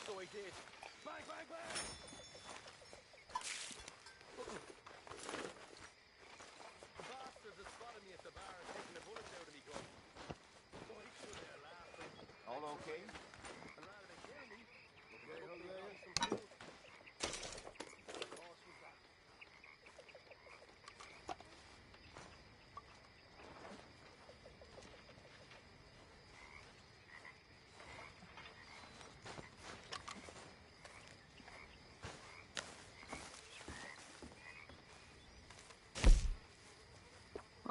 [SPEAKER 19] So I did. Bang, bang, bang!
[SPEAKER 2] Okay. Okay, Jose, some food.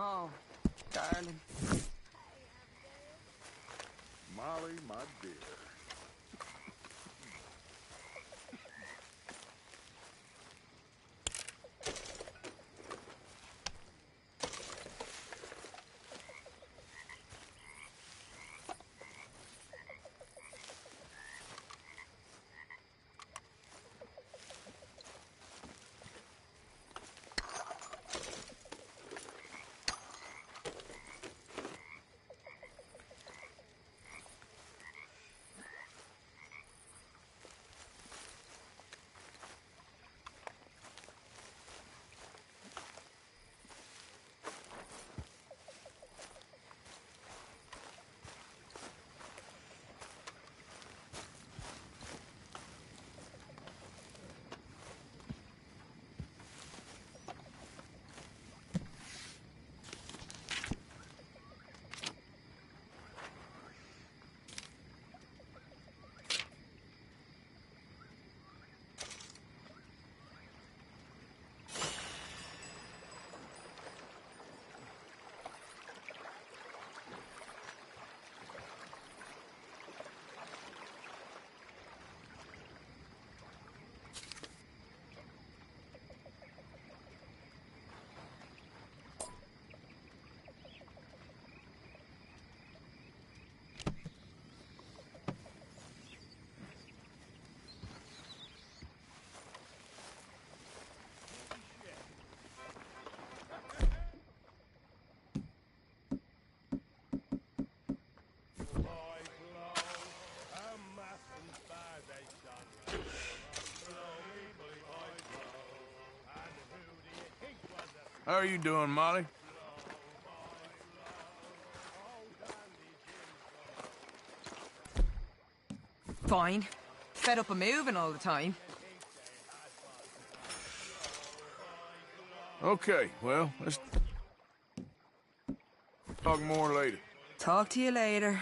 [SPEAKER 18] Oh, darling.
[SPEAKER 12] Molly, my dear.
[SPEAKER 3] How are you doing, Molly?
[SPEAKER 20] Fine. Fed up of moving all the time.
[SPEAKER 3] Okay, well, let's talk more later.
[SPEAKER 20] Talk to you later.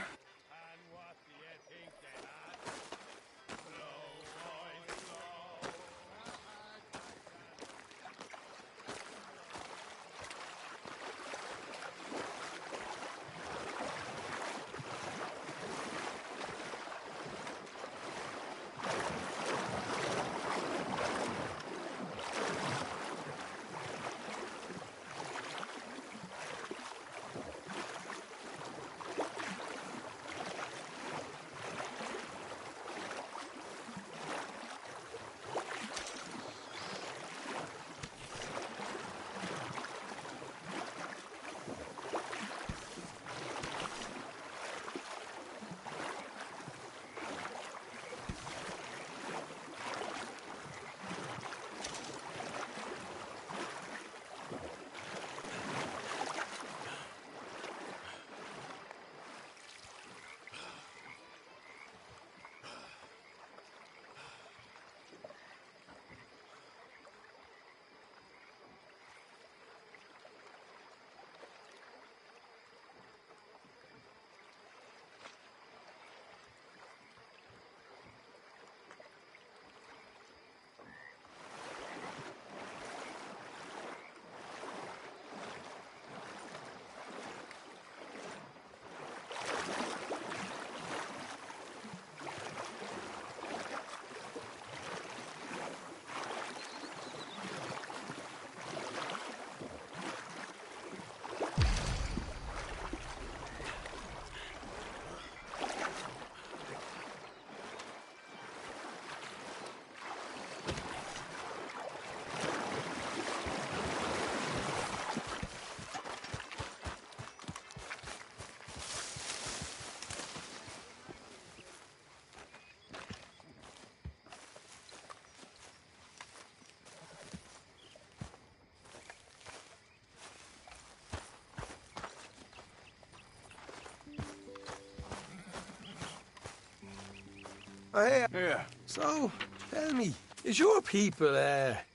[SPEAKER 19] Oh, hey.
[SPEAKER 1] Yeah.
[SPEAKER 19] So, tell me, is your people,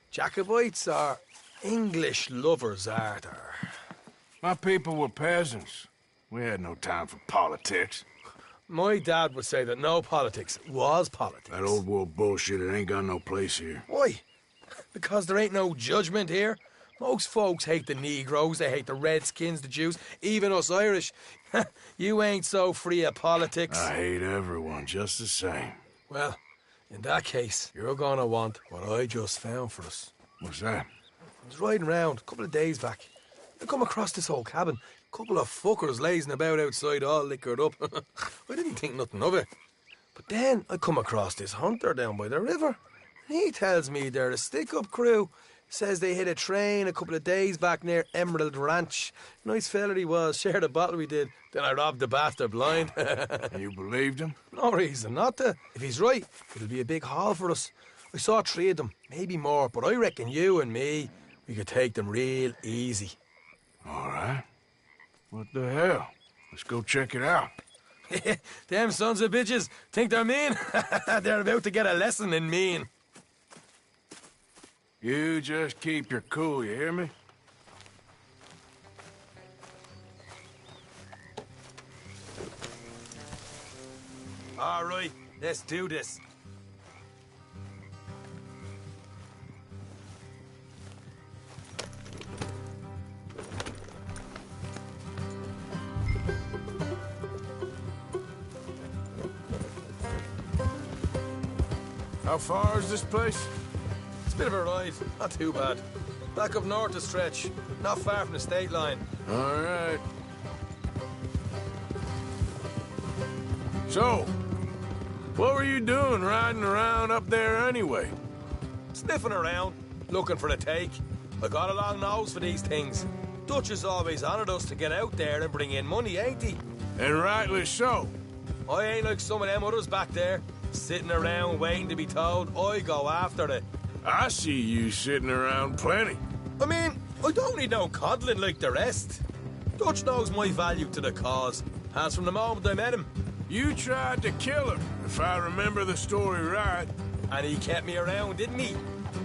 [SPEAKER 19] Jacobites or English lovers, Arthur?
[SPEAKER 3] My people were peasants. We had no time for politics.
[SPEAKER 19] My dad would say that no politics was politics.
[SPEAKER 3] That old world bullshit, it ain't got no place here.
[SPEAKER 19] Why? Because there ain't no judgment here. Most folks hate the Negroes, they hate the Redskins, the Jews, even us Irish. You ain't so free of politics.
[SPEAKER 3] I hate everyone just the same.
[SPEAKER 19] Well, in that case, you're gonna want what I just found for us.
[SPEAKER 3] What's that?
[SPEAKER 19] I was riding around a couple of days back. I come across this old cabin. Couple of fuckers lazing about outside all liquored up. I didn't think nothing of it. But then I come across this hunter down by the river. He tells me they're a stick-up crew. Says they hit a train a couple of days back near Emerald Ranch. Nice fella he was. Shared a bottle we did. Then I robbed the bastard blind.
[SPEAKER 3] You believed him?
[SPEAKER 19] No reason not to. If he's right, it'll be a big haul for us. I saw 3 of them, maybe more, but I reckon you and me, we could take them real easy.
[SPEAKER 3] All right. What the hell? Let's go check it out.
[SPEAKER 19] Them sons of bitches think they're mean. They're about to get a lesson in mean.
[SPEAKER 3] You just keep your cool, you hear me?
[SPEAKER 19] All right, let's do this.
[SPEAKER 3] How far is this place?
[SPEAKER 19] It's a bit of a ride, not too bad. Back up north a stretch, not far from the state line.
[SPEAKER 3] All right. So, what were you doing riding around up there anyway?
[SPEAKER 19] Sniffing around, looking for a take. I got a long nose for these things. Dutch has always honoured us to get out there and bring in money, ain't he?
[SPEAKER 3] And rightly so.
[SPEAKER 19] I ain't like some of them others back there, sitting around waiting to be told. I go after it.
[SPEAKER 3] I see you sitting around plenty.
[SPEAKER 19] I mean, I don't need no coddling like the rest. Dutch knows my value to the cause, as from the moment I met him.
[SPEAKER 3] You tried to kill him, if I remember the story right.
[SPEAKER 19] And he kept me around, didn't he?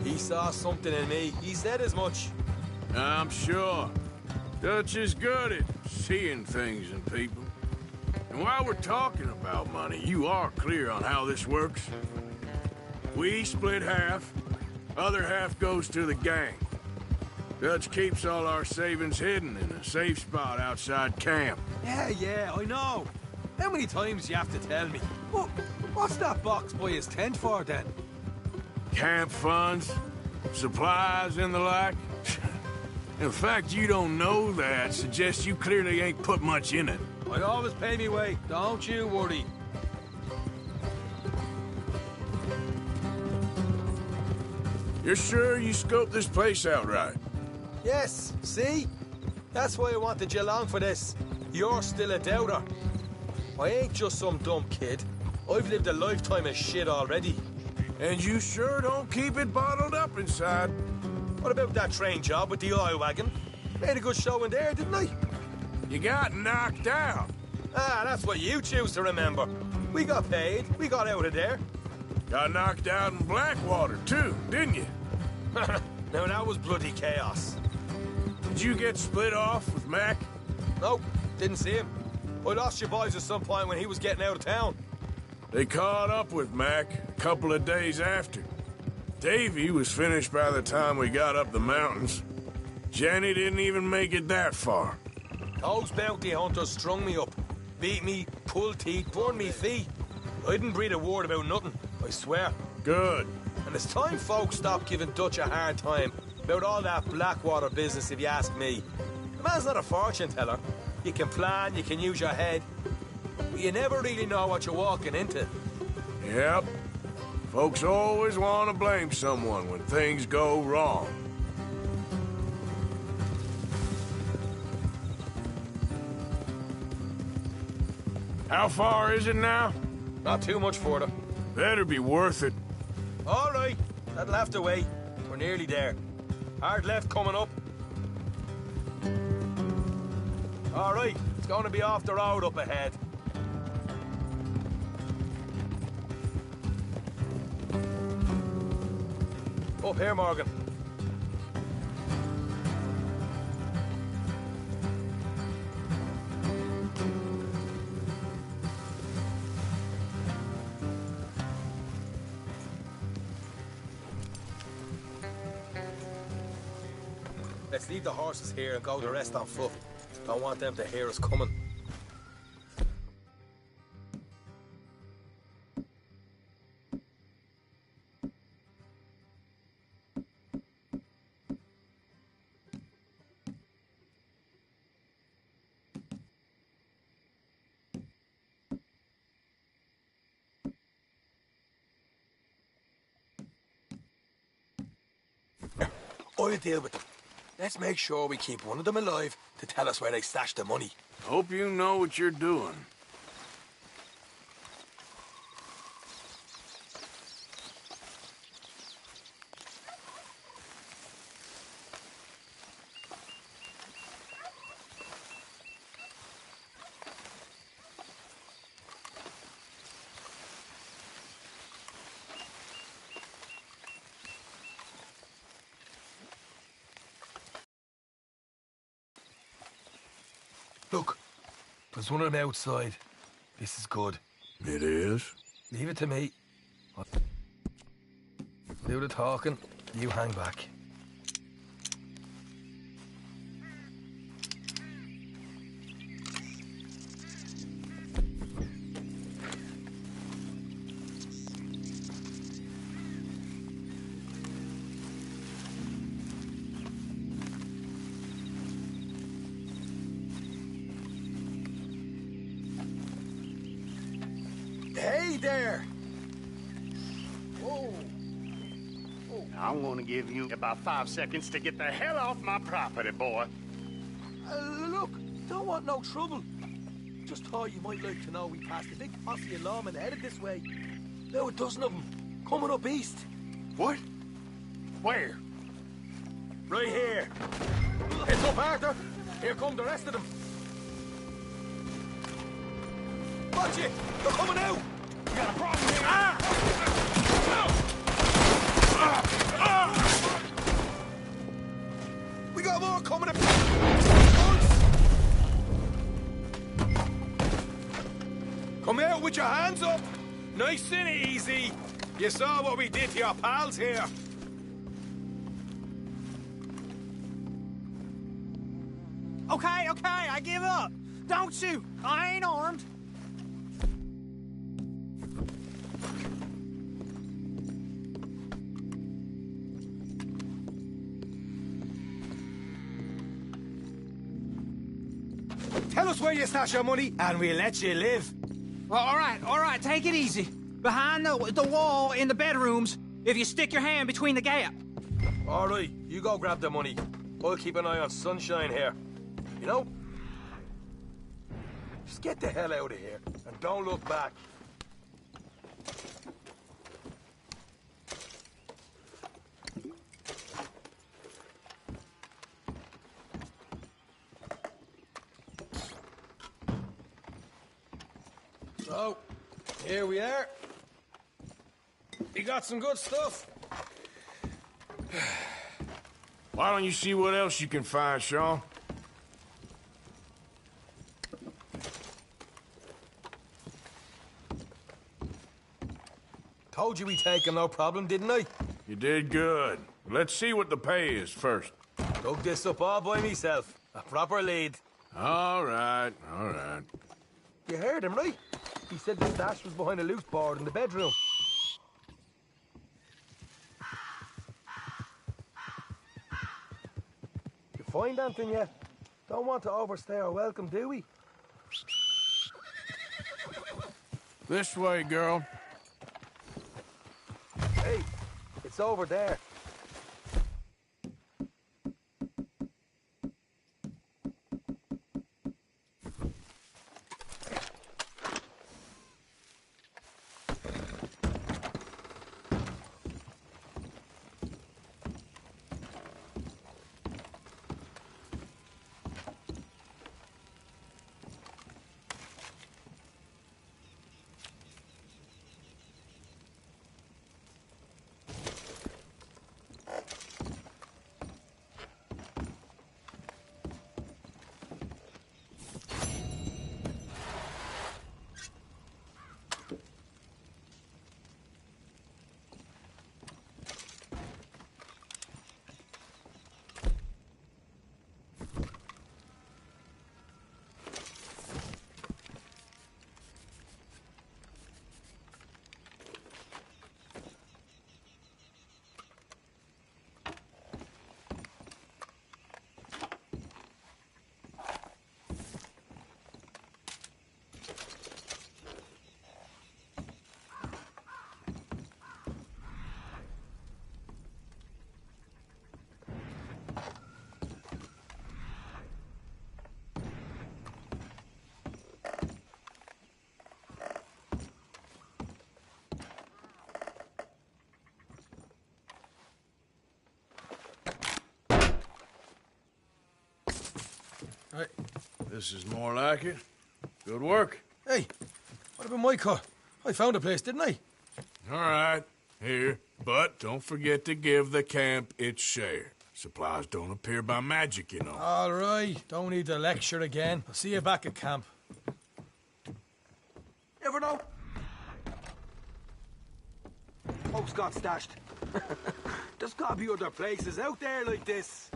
[SPEAKER 19] He saw something in me. He said as much.
[SPEAKER 3] I'm sure. Dutch is good at seeing things in people. And while we're talking about money, you are clear on how this works? We split half. Other half goes to the gang. Dutch keeps all our savings hidden in a safe spot outside camp.
[SPEAKER 19] Yeah, I know. How many times you have to tell me? What's that box by his tent for, then?
[SPEAKER 3] Camp funds, supplies, and the like. In fact, you don't know that suggests you clearly ain't put much in it.
[SPEAKER 19] I always pay me way. Don't you worry.
[SPEAKER 3] You're sure you scoped this place out right?
[SPEAKER 19] Yes, see? That's why I wanted you along for this. You're still a doubter. I ain't just some dumb kid. I've lived a lifetime of shit already.
[SPEAKER 3] And you sure don't keep it bottled up inside.
[SPEAKER 19] What about that train job with the oil wagon? Made a good show in there, didn't I?
[SPEAKER 3] You got knocked out.
[SPEAKER 19] Ah, that's what you choose to remember. We got paid. We got out of there.
[SPEAKER 3] Got knocked out in Blackwater, too, didn't you?
[SPEAKER 19] Now, that was bloody chaos.
[SPEAKER 3] Did you get split off with Mac?
[SPEAKER 19] Nope, didn't see him. I lost your boys at some point when he was getting out of town.
[SPEAKER 3] They caught up with Mac a couple of days after. Davy was finished by the time we got up the mountains. Jenny didn't even make it that far.
[SPEAKER 19] Those bounty hunters strung me up. Beat me, pulled teeth, burned me feet. I didn't breathe a word about nothing, I swear.
[SPEAKER 3] Good.
[SPEAKER 19] And it's time folks stopped giving Dutch a hard time about all that Blackwater business, if you ask me. The man's not a fortune teller. You can plan, you can use your head. But you never really know what you're walking into.
[SPEAKER 3] Yep. Folks always want to blame someone when things go wrong. How far is it now?
[SPEAKER 19] Not too much further.
[SPEAKER 3] Better be worth it.
[SPEAKER 19] All right, that'll have to wait. We're nearly there. Hard left coming up. All right, it's going to be off the road up ahead. Up here, Morgan. Let's leave the horses here and go the rest on foot. Don't want them to hear us coming. I'll deal with them. Let's make sure we keep one of them alive to tell us where they stashed the money.
[SPEAKER 3] Hope you know what you're doing.
[SPEAKER 19] Look, there's one of them outside. This is good.
[SPEAKER 3] It is?
[SPEAKER 19] Leave it to me. Do the talking, you hang back. Hey there!
[SPEAKER 1] Whoa. I want to give you about 5 seconds to get the hell off my property, boy.
[SPEAKER 19] Look, don't want no trouble. Just thought you might like to know we passed a big posse of lawmen headed this way. Now a dozen of them, coming up east.
[SPEAKER 1] What? Where?
[SPEAKER 19] Right here. Heads up, Arthur. Here come the rest of them. Watch it! They're coming out!
[SPEAKER 1] We got a problem here!
[SPEAKER 19] We got more coming up! Come out with your hands up! Nice and easy! You saw what we did to your pals here.
[SPEAKER 10] Okay, I give up. Don't shoot. I ain't armed.
[SPEAKER 19] Tell us where you stash your money, and we'll let you live.
[SPEAKER 10] Well, all right, take it easy. Behind the wall in the bedrooms, if you stick your hand between the gap.
[SPEAKER 19] All right, you go grab the money. I'll keep an eye on Sunshine here. You know, just get the hell out of here, and don't look back. So, here we are. You got some good stuff.
[SPEAKER 3] Why don't you see what else you can find, Sean?
[SPEAKER 19] Told you we'd take him, no problem, didn't I?
[SPEAKER 3] You did good. Let's see what the pay is first.
[SPEAKER 19] Dug this up all by myself. A proper lead.
[SPEAKER 3] All right.
[SPEAKER 19] You heard him, right? He said the stash was behind a loose board in the bedroom. You find anything yet? Don't want to overstay our welcome, do we?
[SPEAKER 3] This way, girl.
[SPEAKER 19] Hey, it's over there. Right.
[SPEAKER 3] This is more like it. Good work.
[SPEAKER 19] Hey, what about my car? I found a place, didn't I?
[SPEAKER 3] All right, here. But don't forget to give the camp its share. Supplies don't appear by magic, you know.
[SPEAKER 19] All right, don't need the lecture again. I'll see you back at camp.
[SPEAKER 17] Ever know? Hope's got stashed. There's gotta be other places out there like this.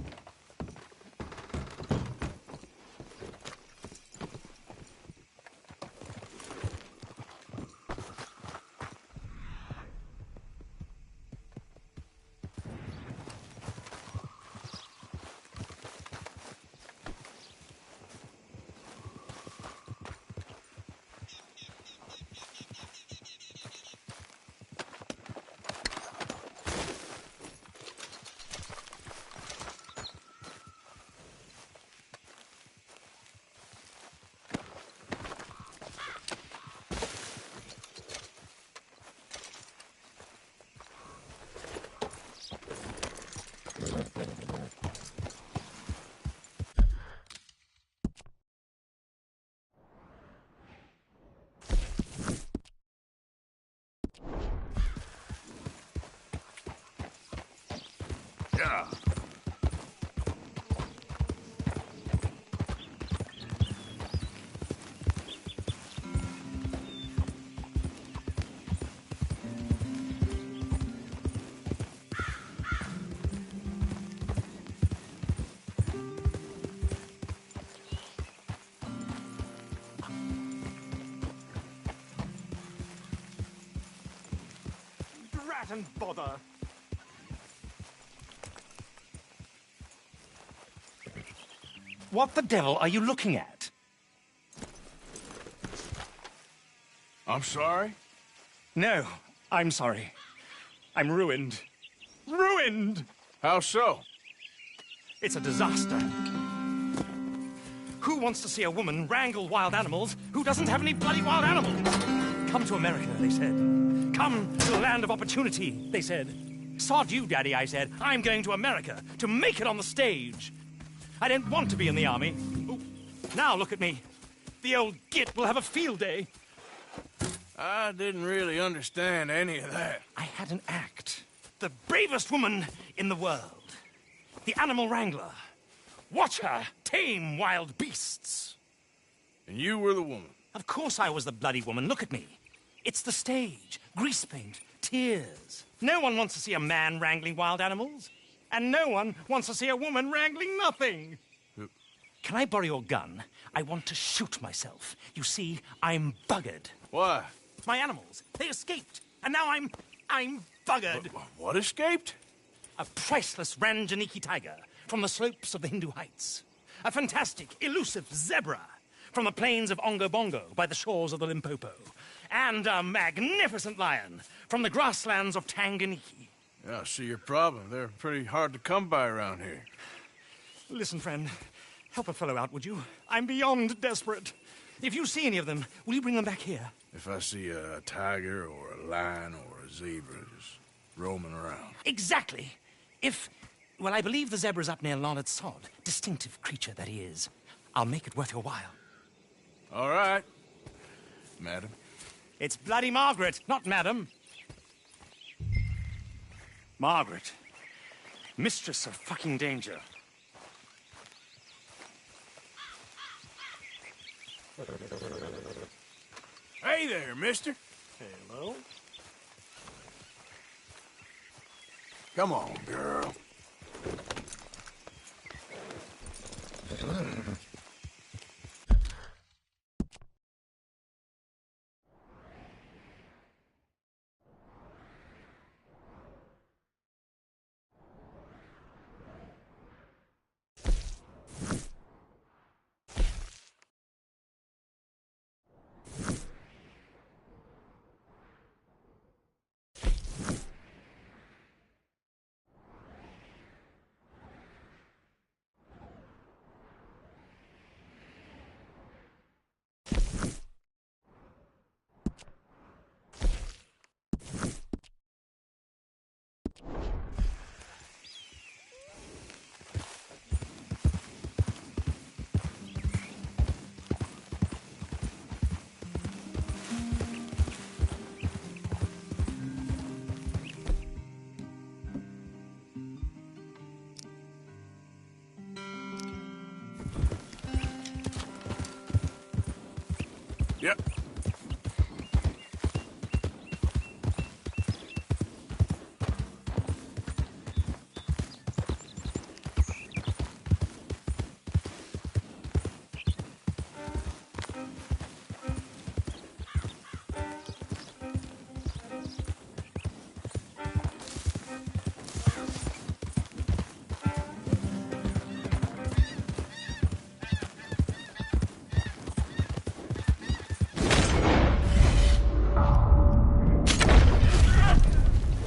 [SPEAKER 3] Yeah.
[SPEAKER 17] Drat and bother.
[SPEAKER 21] What the devil are you looking at?
[SPEAKER 3] I'm sorry?
[SPEAKER 21] No, I'm sorry. I'm ruined. Ruined!
[SPEAKER 3] How so?
[SPEAKER 21] It's a disaster. Who wants to see a woman wrangle wild animals who doesn't have any bloody wild animals? Come to America, they said. Come to the land of opportunity, they said. Sod you, Daddy, I said. I'm going to America to make it on the stage. I don't want to be in the army. Ooh, now look at me. The old git will have a field day.
[SPEAKER 3] I didn't really understand any of that.
[SPEAKER 21] I had an act. The bravest woman in the world. The animal wrangler. Watch her tame wild beasts.
[SPEAKER 3] And you were the woman?
[SPEAKER 21] Of course I was the bloody woman. Look at me. It's the stage. Grease paint. Tears. No one wants to see a man wrangling wild animals. And no one wants to see a woman wrangling nothing. Can I borrow your gun? I want to shoot myself. You see, I'm buggered.
[SPEAKER 3] Why?
[SPEAKER 21] My animals, they escaped. And now I'm buggered.
[SPEAKER 3] What escaped?
[SPEAKER 15] A priceless Ranjaniki tiger from the slopes of the Hindu Heights. A fantastic, elusive zebra from the plains of Ongo Bongo by the shores of the Limpopo. And a magnificent lion from the grasslands of Tanganyika.
[SPEAKER 3] Yeah, I see your problem. They're pretty hard to come by around here.
[SPEAKER 15] Listen, friend, help a fellow out, would you? I'm beyond desperate. If you see any of them, will you bring them back here?
[SPEAKER 3] If I see a tiger or a lion or a zebra just roaming around.
[SPEAKER 15] Exactly. Well, I believe the zebra's up near Larned Sod. Distinctive creature that he is. I'll make it worth your while.
[SPEAKER 3] All right, madam.
[SPEAKER 15] It's bloody Margaret, not madam. Margaret. Mistress of fucking danger.
[SPEAKER 3] Hey there, mister.
[SPEAKER 19] Hello?
[SPEAKER 3] Come on, girl. Yep.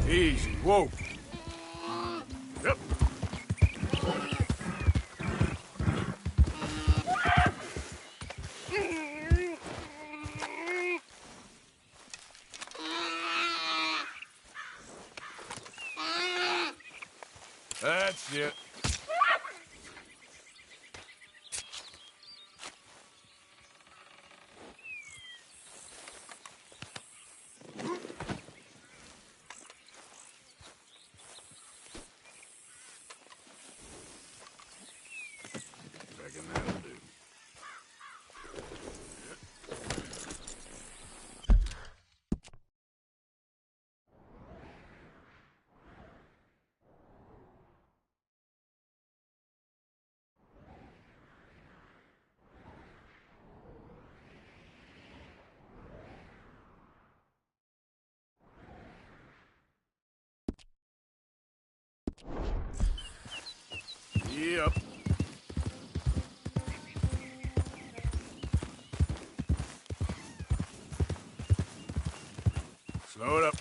[SPEAKER 3] Easy. Whoa. Yep. That's it. Reckon that'll do. Yep. Slow it up.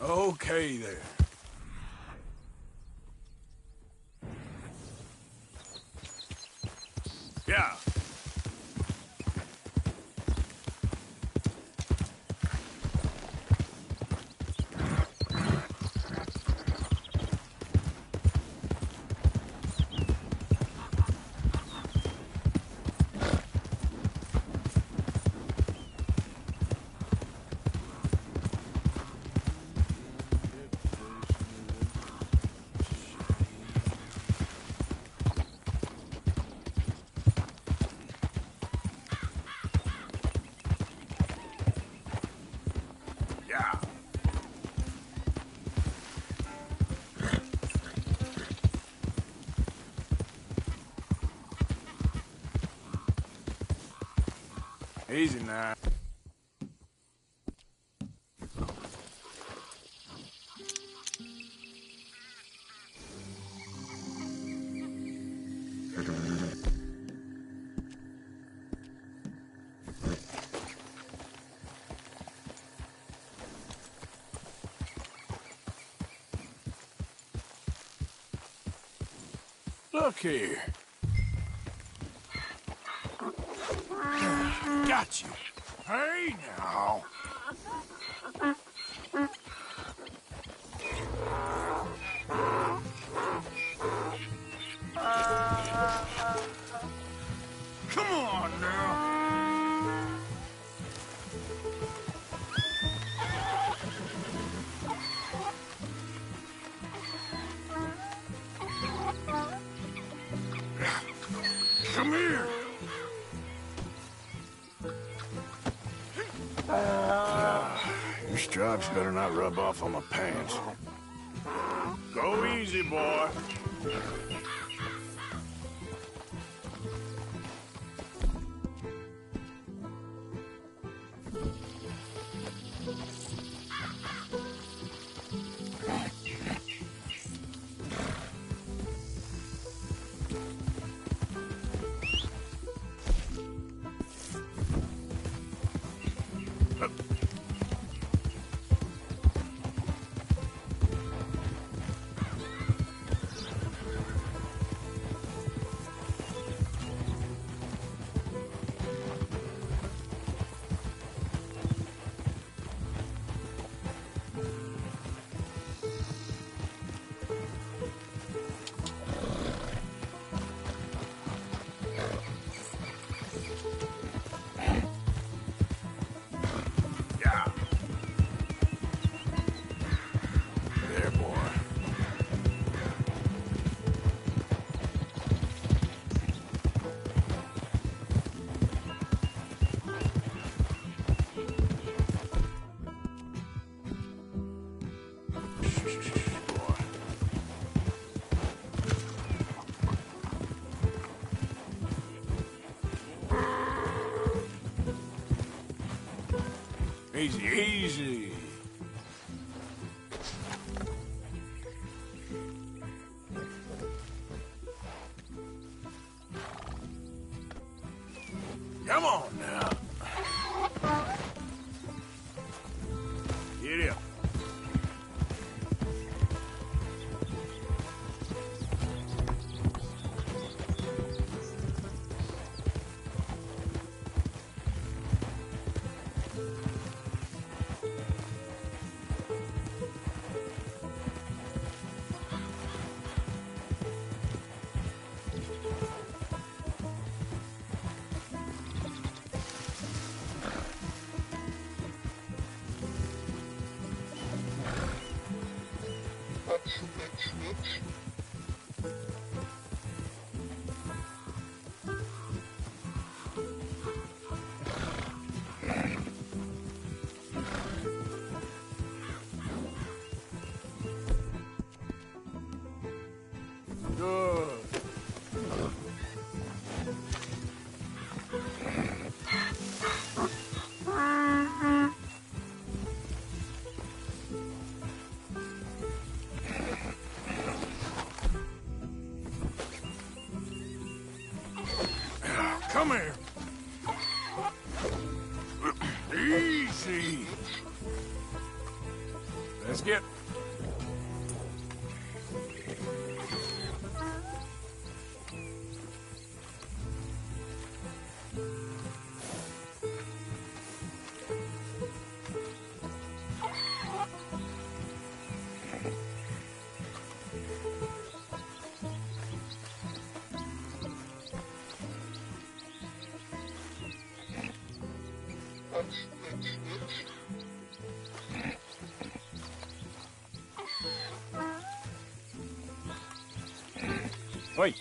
[SPEAKER 3] Okay, there. Yeah. Yeah. Easy now. Look here. Got you. Hey, now. Come on, now. Come here. Your stripes better not rub off on my pants. Go easy, boy. Easy, easy. Come on now. Get up. Good. Come here. Easy. Let's get...
[SPEAKER 15] Wait.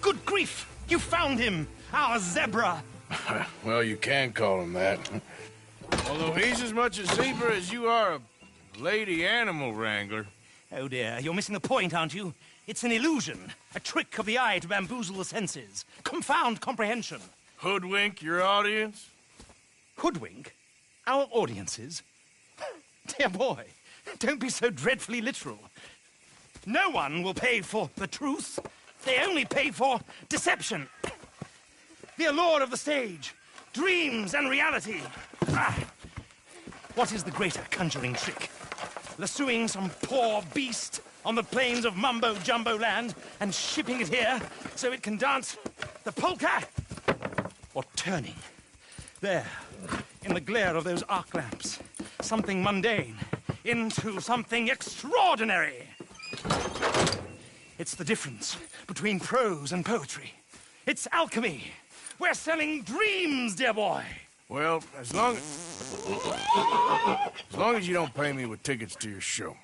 [SPEAKER 21] Good grief! You found him! Our zebra!
[SPEAKER 3] Well, you can call him that. Although he's as much a zebra as you are a lady animal wrangler.
[SPEAKER 21] Oh dear, you're missing the point, aren't you? It's an illusion. A trick of the eye to bamboozle the senses. Confound comprehension.
[SPEAKER 3] Hoodwink your audience?
[SPEAKER 21] Hoodwink? Our audiences? Dear boy, don't be so dreadfully literal. No one will pay for the truth. They only pay for deception. The allure of the stage, dreams and reality. Ah. What is the greater conjuring trick? Lassoing some poor beast on the plains of mumbo-jumbo land and shipping it here so it can dance the polka? Or turning, there, in the glare of those arc lamps, something mundane into something extraordinary? It's the difference between prose and poetry. It's alchemy. We're selling dreams, dear boy.
[SPEAKER 3] Well, as long as you don't pay me with tickets to your show.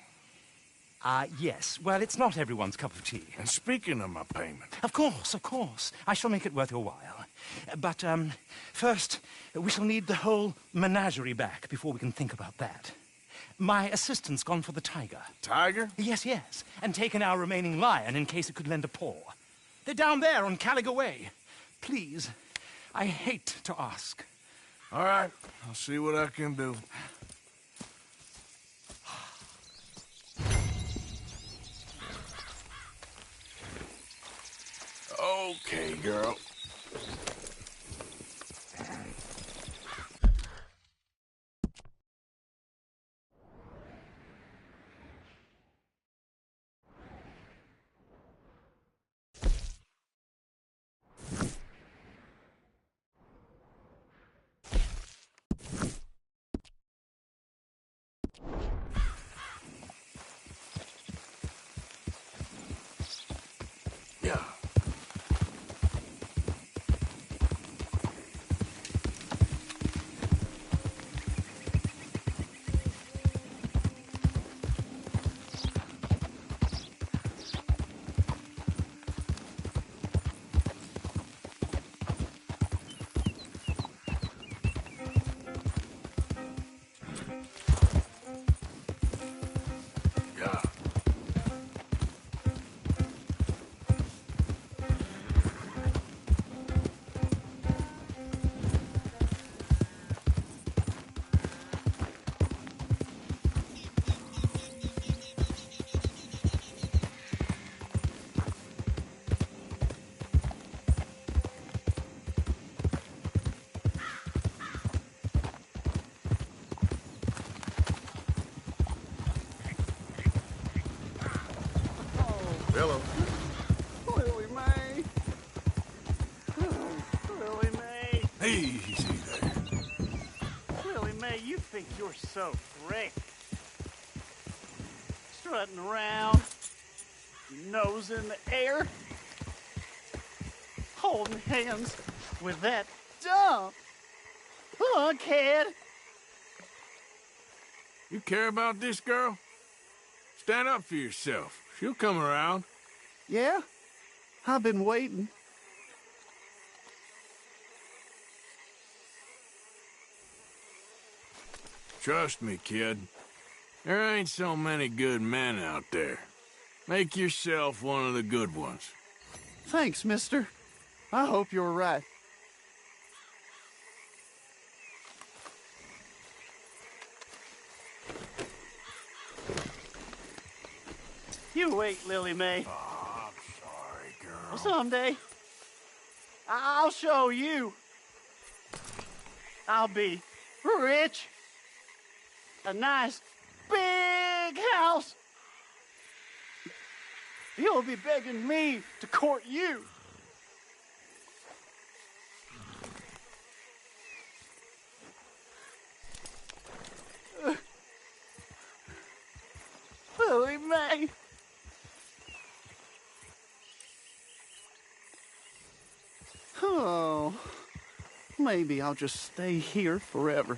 [SPEAKER 21] Yes. Well, it's not everyone's cup of tea.
[SPEAKER 3] And speaking of my payment...
[SPEAKER 21] Of course, of course. I shall make it worth your while. But, first, we shall need the whole menagerie back before we can think about that. My assistant's gone for the tiger.
[SPEAKER 3] Tiger?
[SPEAKER 21] Yes, yes. And taken our remaining lion in case it could lend a paw. They're down there on Caliga Way. Please, I hate to ask.
[SPEAKER 3] All right, I'll see what I can do. Okay, girl. Yeah. Hello.
[SPEAKER 9] Willie Mae. Willie Mae.
[SPEAKER 3] Easy there.
[SPEAKER 9] Willie Mae, you think you're so great. Strutting around, nose in the air, holding hands with that dumb lunkhead.
[SPEAKER 3] You care about this girl? stand up for yourself. She'll come around.
[SPEAKER 9] Yeah? I've been waiting.
[SPEAKER 3] Trust me, kid. There ain't so many good men out there. Make yourself one of the good ones.
[SPEAKER 9] Thanks, mister. I hope you're right. You wait, Lily Mae.
[SPEAKER 3] Oh, I'm sorry, girl.
[SPEAKER 9] Someday, I'll show you. I'll be rich. A nice, big house. You'll be begging me to court you. Lily Mae. Oh, maybe I'll just stay here forever.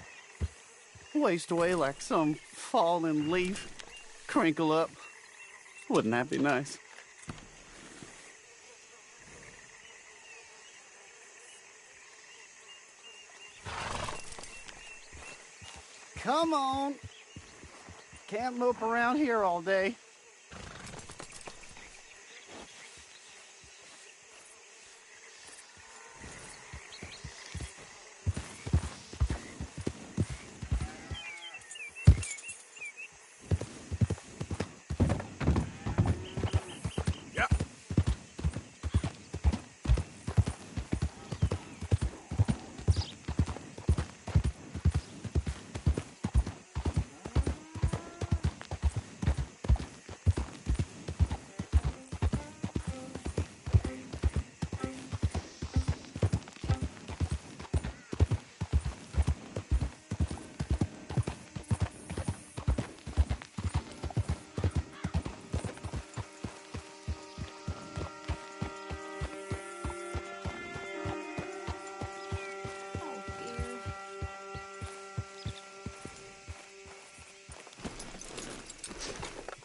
[SPEAKER 9] Waste away like some fallen leaf. Crinkle up. Wouldn't that be nice? Come on. Can't mope around here all day.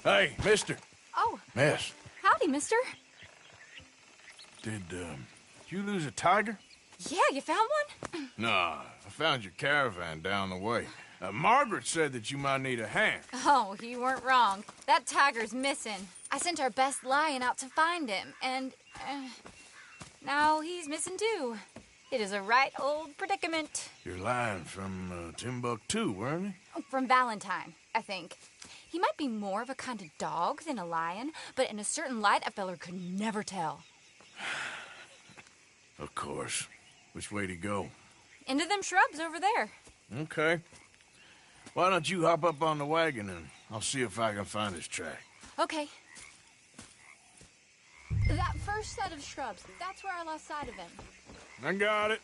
[SPEAKER 3] Hey, mister.
[SPEAKER 4] Oh.
[SPEAKER 3] Miss.
[SPEAKER 4] Howdy, mister.
[SPEAKER 3] Did you lose a tiger?
[SPEAKER 4] Yeah, you found one?
[SPEAKER 3] Nah, I found your caravan down the way. Margaret said that you might need a hand.
[SPEAKER 4] Oh, you weren't wrong. That tiger's missing. I sent our best lion out to find him, and now he's missing too. It is a right old predicament.
[SPEAKER 3] Your lion from Timbuktu, weren't he?
[SPEAKER 4] From Valentine, I think. He might be more of a kind of dog than a lion, but in a certain light, a feller could never tell.
[SPEAKER 3] Of course. Which way to go?
[SPEAKER 4] Into them shrubs over there.
[SPEAKER 3] Okay. Why don't you hop up on the wagon and I'll see if I can find his track.
[SPEAKER 4] Okay. That first set of shrubs, that's where I lost sight of him.
[SPEAKER 3] I got it.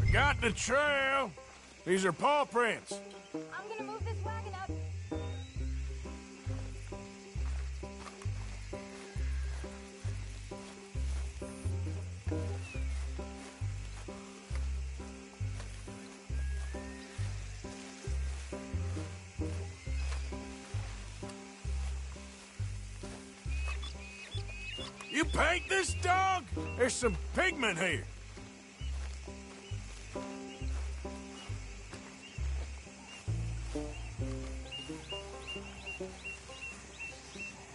[SPEAKER 3] I got the trail. These are paw prints.
[SPEAKER 4] I'm gonna move this wagon up.
[SPEAKER 3] You paint this dog? There's some pigment here.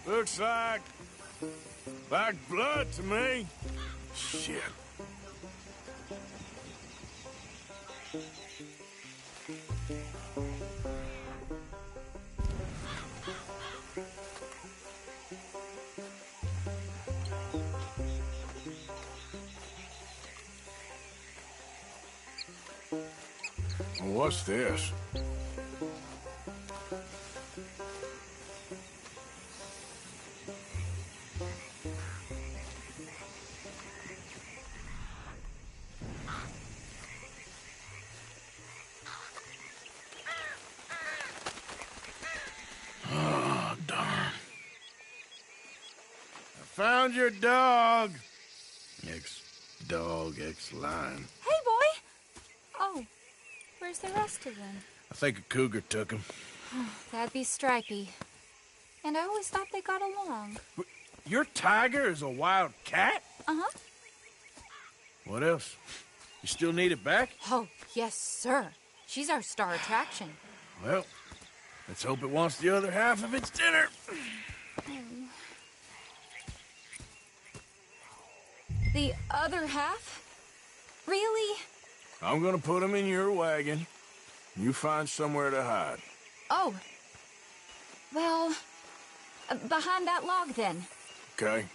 [SPEAKER 3] Looks like blood to me. Shit. What's this?
[SPEAKER 1] found your dog. Ex-dog, ex-lion.
[SPEAKER 4] Hey, boy! Oh, where's the rest of them?
[SPEAKER 1] I think a cougar took him.
[SPEAKER 4] That'd be Stripey. And I always thought they got along.
[SPEAKER 1] Your tiger is a wild cat?
[SPEAKER 4] Uh-huh.
[SPEAKER 1] What else? You still need it back?
[SPEAKER 4] Oh, yes, sir. She's our star attraction.
[SPEAKER 1] Well, let's hope it wants the other half of its dinner.
[SPEAKER 4] The other half? Really?
[SPEAKER 1] I'm gonna put him in your wagon. You find somewhere to hide.
[SPEAKER 4] Oh. Well, behind that log, then.
[SPEAKER 1] Okay.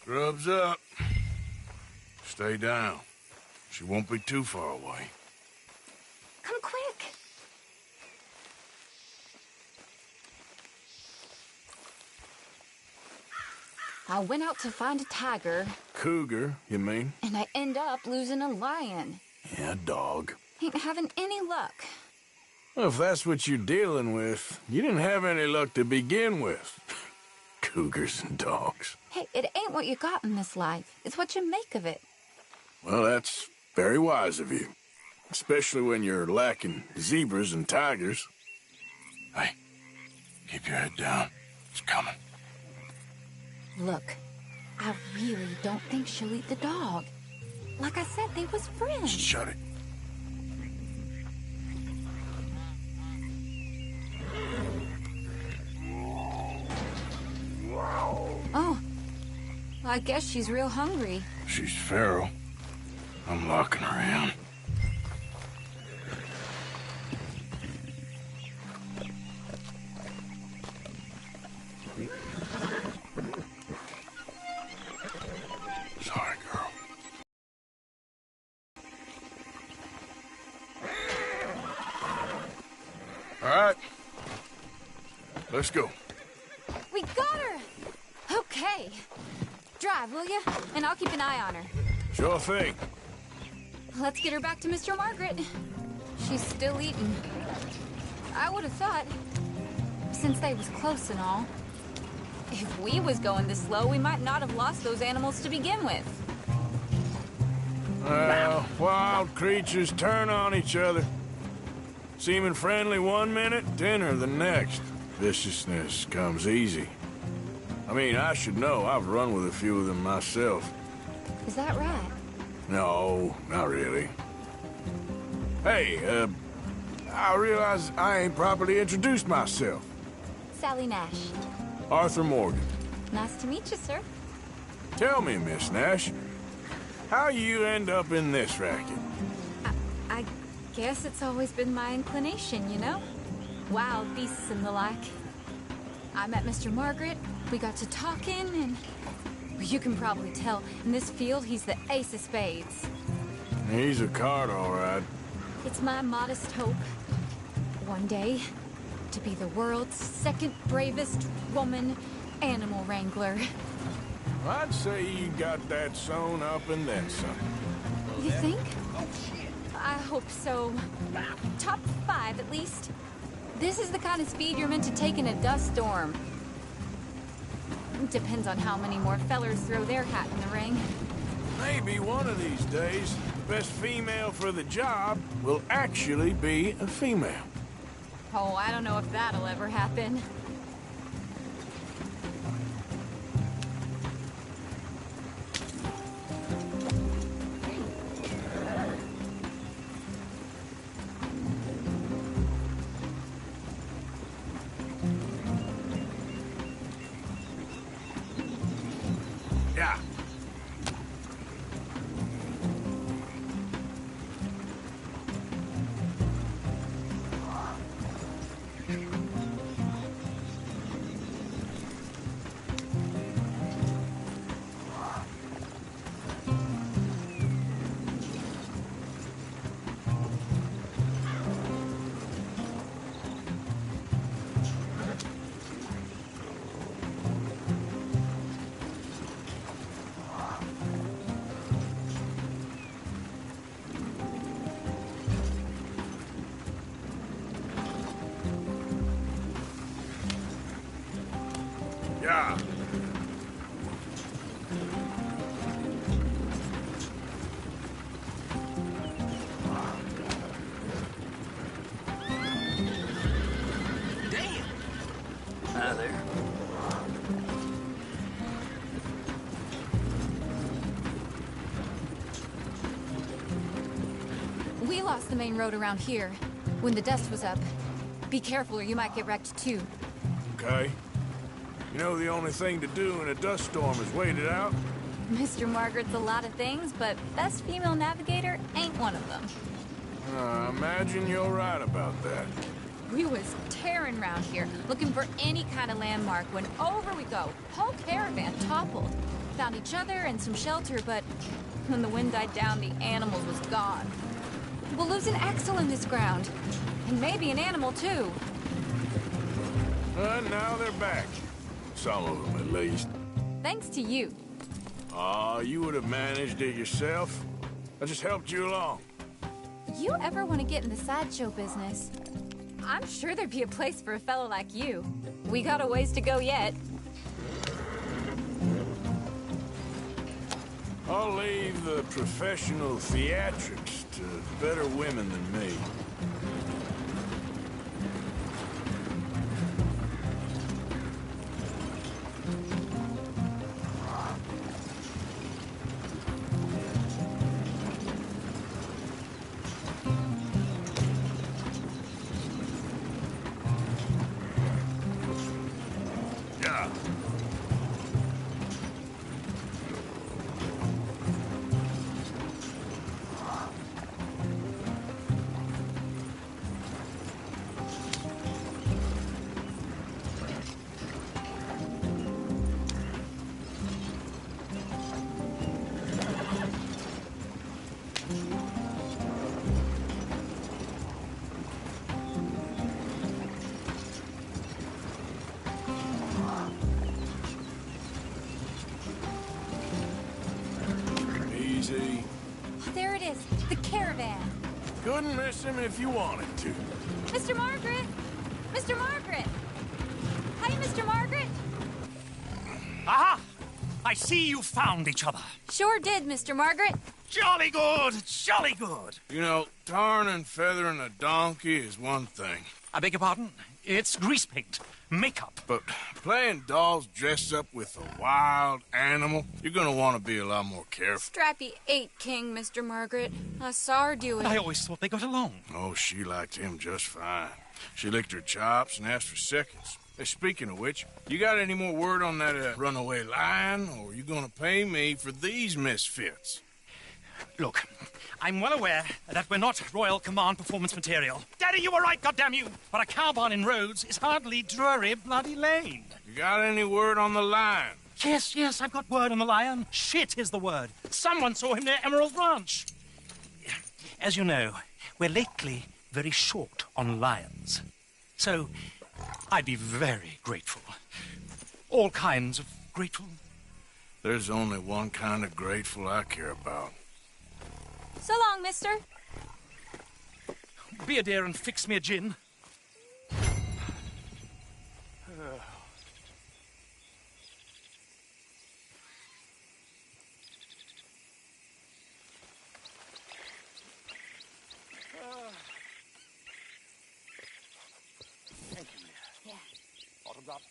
[SPEAKER 1] Grub's up. Stay down. She won't be too far away.
[SPEAKER 4] Come quick. I went out to find a tiger.
[SPEAKER 1] Cougar, you mean?
[SPEAKER 4] And I end up losing a lion.
[SPEAKER 1] Yeah, dog.
[SPEAKER 4] Ain't having any luck.
[SPEAKER 1] Well, if that's what you're dealing with, you didn't have any luck to begin with. Cougars and dogs.
[SPEAKER 4] Hey, it ain't what you got in this life. It's what you make of it.
[SPEAKER 1] Well, that's very wise of you. Especially when you're lacking zebras and tigers. Hey, keep your head down. It's coming.
[SPEAKER 4] Look, I really don't think she'll eat the dog. Like I said, they was friends.
[SPEAKER 1] Shut it.
[SPEAKER 4] Oh, well, I guess she's real hungry.
[SPEAKER 1] She's feral. I'm locking her in. Sorry, girl. All right. Let's go.
[SPEAKER 4] We got her! Okay. Drive, will you? And I'll keep an eye on her.
[SPEAKER 1] Sure thing.
[SPEAKER 4] Let's get her back to Mr. Margaret. She's still eating. I would have thought, since they was close and all, if we was going this slow, we might not have lost those animals to begin with.
[SPEAKER 1] Well, wild creatures turn on each other. Seeming friendly one minute, dinner the next. Viciousness comes easy. I mean, I should know. I've run with a few of them myself.
[SPEAKER 4] Is that right?
[SPEAKER 1] No, not really. Hey, I realize I ain't properly introduced myself.
[SPEAKER 4] Sally Nash.
[SPEAKER 1] Arthur Morgan.
[SPEAKER 4] Nice to meet you, sir.
[SPEAKER 1] Tell me, Miss Nash, how you end up in this racket?
[SPEAKER 4] I guess it's always been my inclination, you know? Wild beasts and the like. I met Mr. Margaret, we got to talking, and you can probably tell, in this field, he's the ace of spades.
[SPEAKER 1] He's a card, all right.
[SPEAKER 4] It's my modest hope, one day, to be the world's second bravest woman animal wrangler.
[SPEAKER 1] I'd say you got that sewn up and then some.
[SPEAKER 4] You think? I hope so. Top 5, at least. This is the kind of speed you're meant to take in a dust storm. Depends on how many more fellers throw their hat in the ring.
[SPEAKER 1] Maybe one of these days, the best female for the job will actually be a female.
[SPEAKER 4] Oh, I don't know if that'll ever happen.
[SPEAKER 1] Yeah.
[SPEAKER 4] lost the main road around here when the dust was up. Be careful or you might get wrecked too.
[SPEAKER 3] Okay. You know the only thing to do in a dust storm is wait it out?
[SPEAKER 4] Mr. Margaret's a lot of things, but best female navigator ain't one of them.
[SPEAKER 3] I imagine you're right about that.
[SPEAKER 4] We was tearing around here, looking for any kind of landmark when over we go. Whole caravan toppled. Found each other and some shelter, but when the wind died down, the animals was gone. We'll lose an axle in this ground. And maybe an animal, too.
[SPEAKER 3] Now they're back. Some of them, at least.
[SPEAKER 4] Thanks to you.
[SPEAKER 3] Aw, you would have managed it yourself. I just helped you along.
[SPEAKER 4] You ever want to get in the sideshow business? I'm sure there'd be a place for a fellow like you. We got a ways to go yet.
[SPEAKER 3] I'll leave the professional theatrics to better women than me.
[SPEAKER 4] There it is, the caravan.
[SPEAKER 3] Couldn't miss him if you wanted to.
[SPEAKER 4] Mr. Margaret! Mr. Margaret! Hey, Mr. Margaret!
[SPEAKER 21] Aha! I see you found each other.
[SPEAKER 4] Sure did, Mr. Margaret.
[SPEAKER 21] Jolly good, jolly good.
[SPEAKER 3] You know, tarring and feathering a donkey is one thing.
[SPEAKER 21] I beg your pardon? It's grease paint, makeup.
[SPEAKER 3] But playing dolls dressed up with a wild animal, you're gonna want to be a lot more careful.
[SPEAKER 4] Strappy ate King, Mr. Margaret. I saw her do it.
[SPEAKER 21] I always thought they got along.
[SPEAKER 3] Oh, she liked him just fine. She licked her chops and asked for seconds. Hey, speaking of which, you got any more word on that runaway lion, or are you gonna pay me for these misfits?
[SPEAKER 21] Look, I'm well aware that we're not Royal Command performance material. Daddy, you were right, goddamn you! But a cow barn in Rhodes is hardly Drury Bloody Lane.
[SPEAKER 3] You got any word on the lion?
[SPEAKER 21] Yes, I've got word on the lion. Shit is the word. Someone saw him near Emerald Ranch. As you know, we're lately very short on lions. So, I'd be very grateful. All kinds of grateful.
[SPEAKER 3] There's only one kind of grateful I care about.
[SPEAKER 4] So long, mister.
[SPEAKER 21] Be a dear and fix me a gin.
[SPEAKER 9] Thank you, Leah.
[SPEAKER 4] Yeah.
[SPEAKER 9] Bottoms up.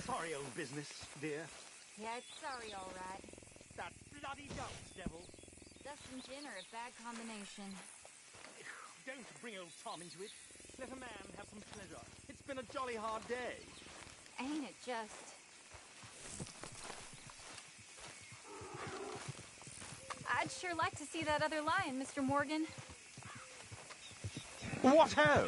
[SPEAKER 9] Sorry, old business, dear.
[SPEAKER 4] Yeah, it's sorry, all right.
[SPEAKER 21] That bloody dust, devil.
[SPEAKER 4] Dust and gin are a bad combination.
[SPEAKER 9] Don't bring old Tom into it. Let a man have some pleasure. It's been a jolly hard day.
[SPEAKER 4] Ain't it just? I'd sure like to see that other lion, Mr. Morgan.
[SPEAKER 9] What ho?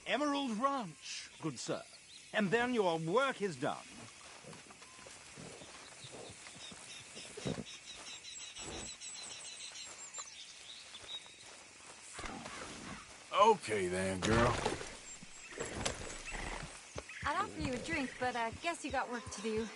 [SPEAKER 9] Emerald Ranch, good sir. And then your work is done.
[SPEAKER 3] Okay then, girl.
[SPEAKER 4] I'd offer you a drink, but I guess you got work to do.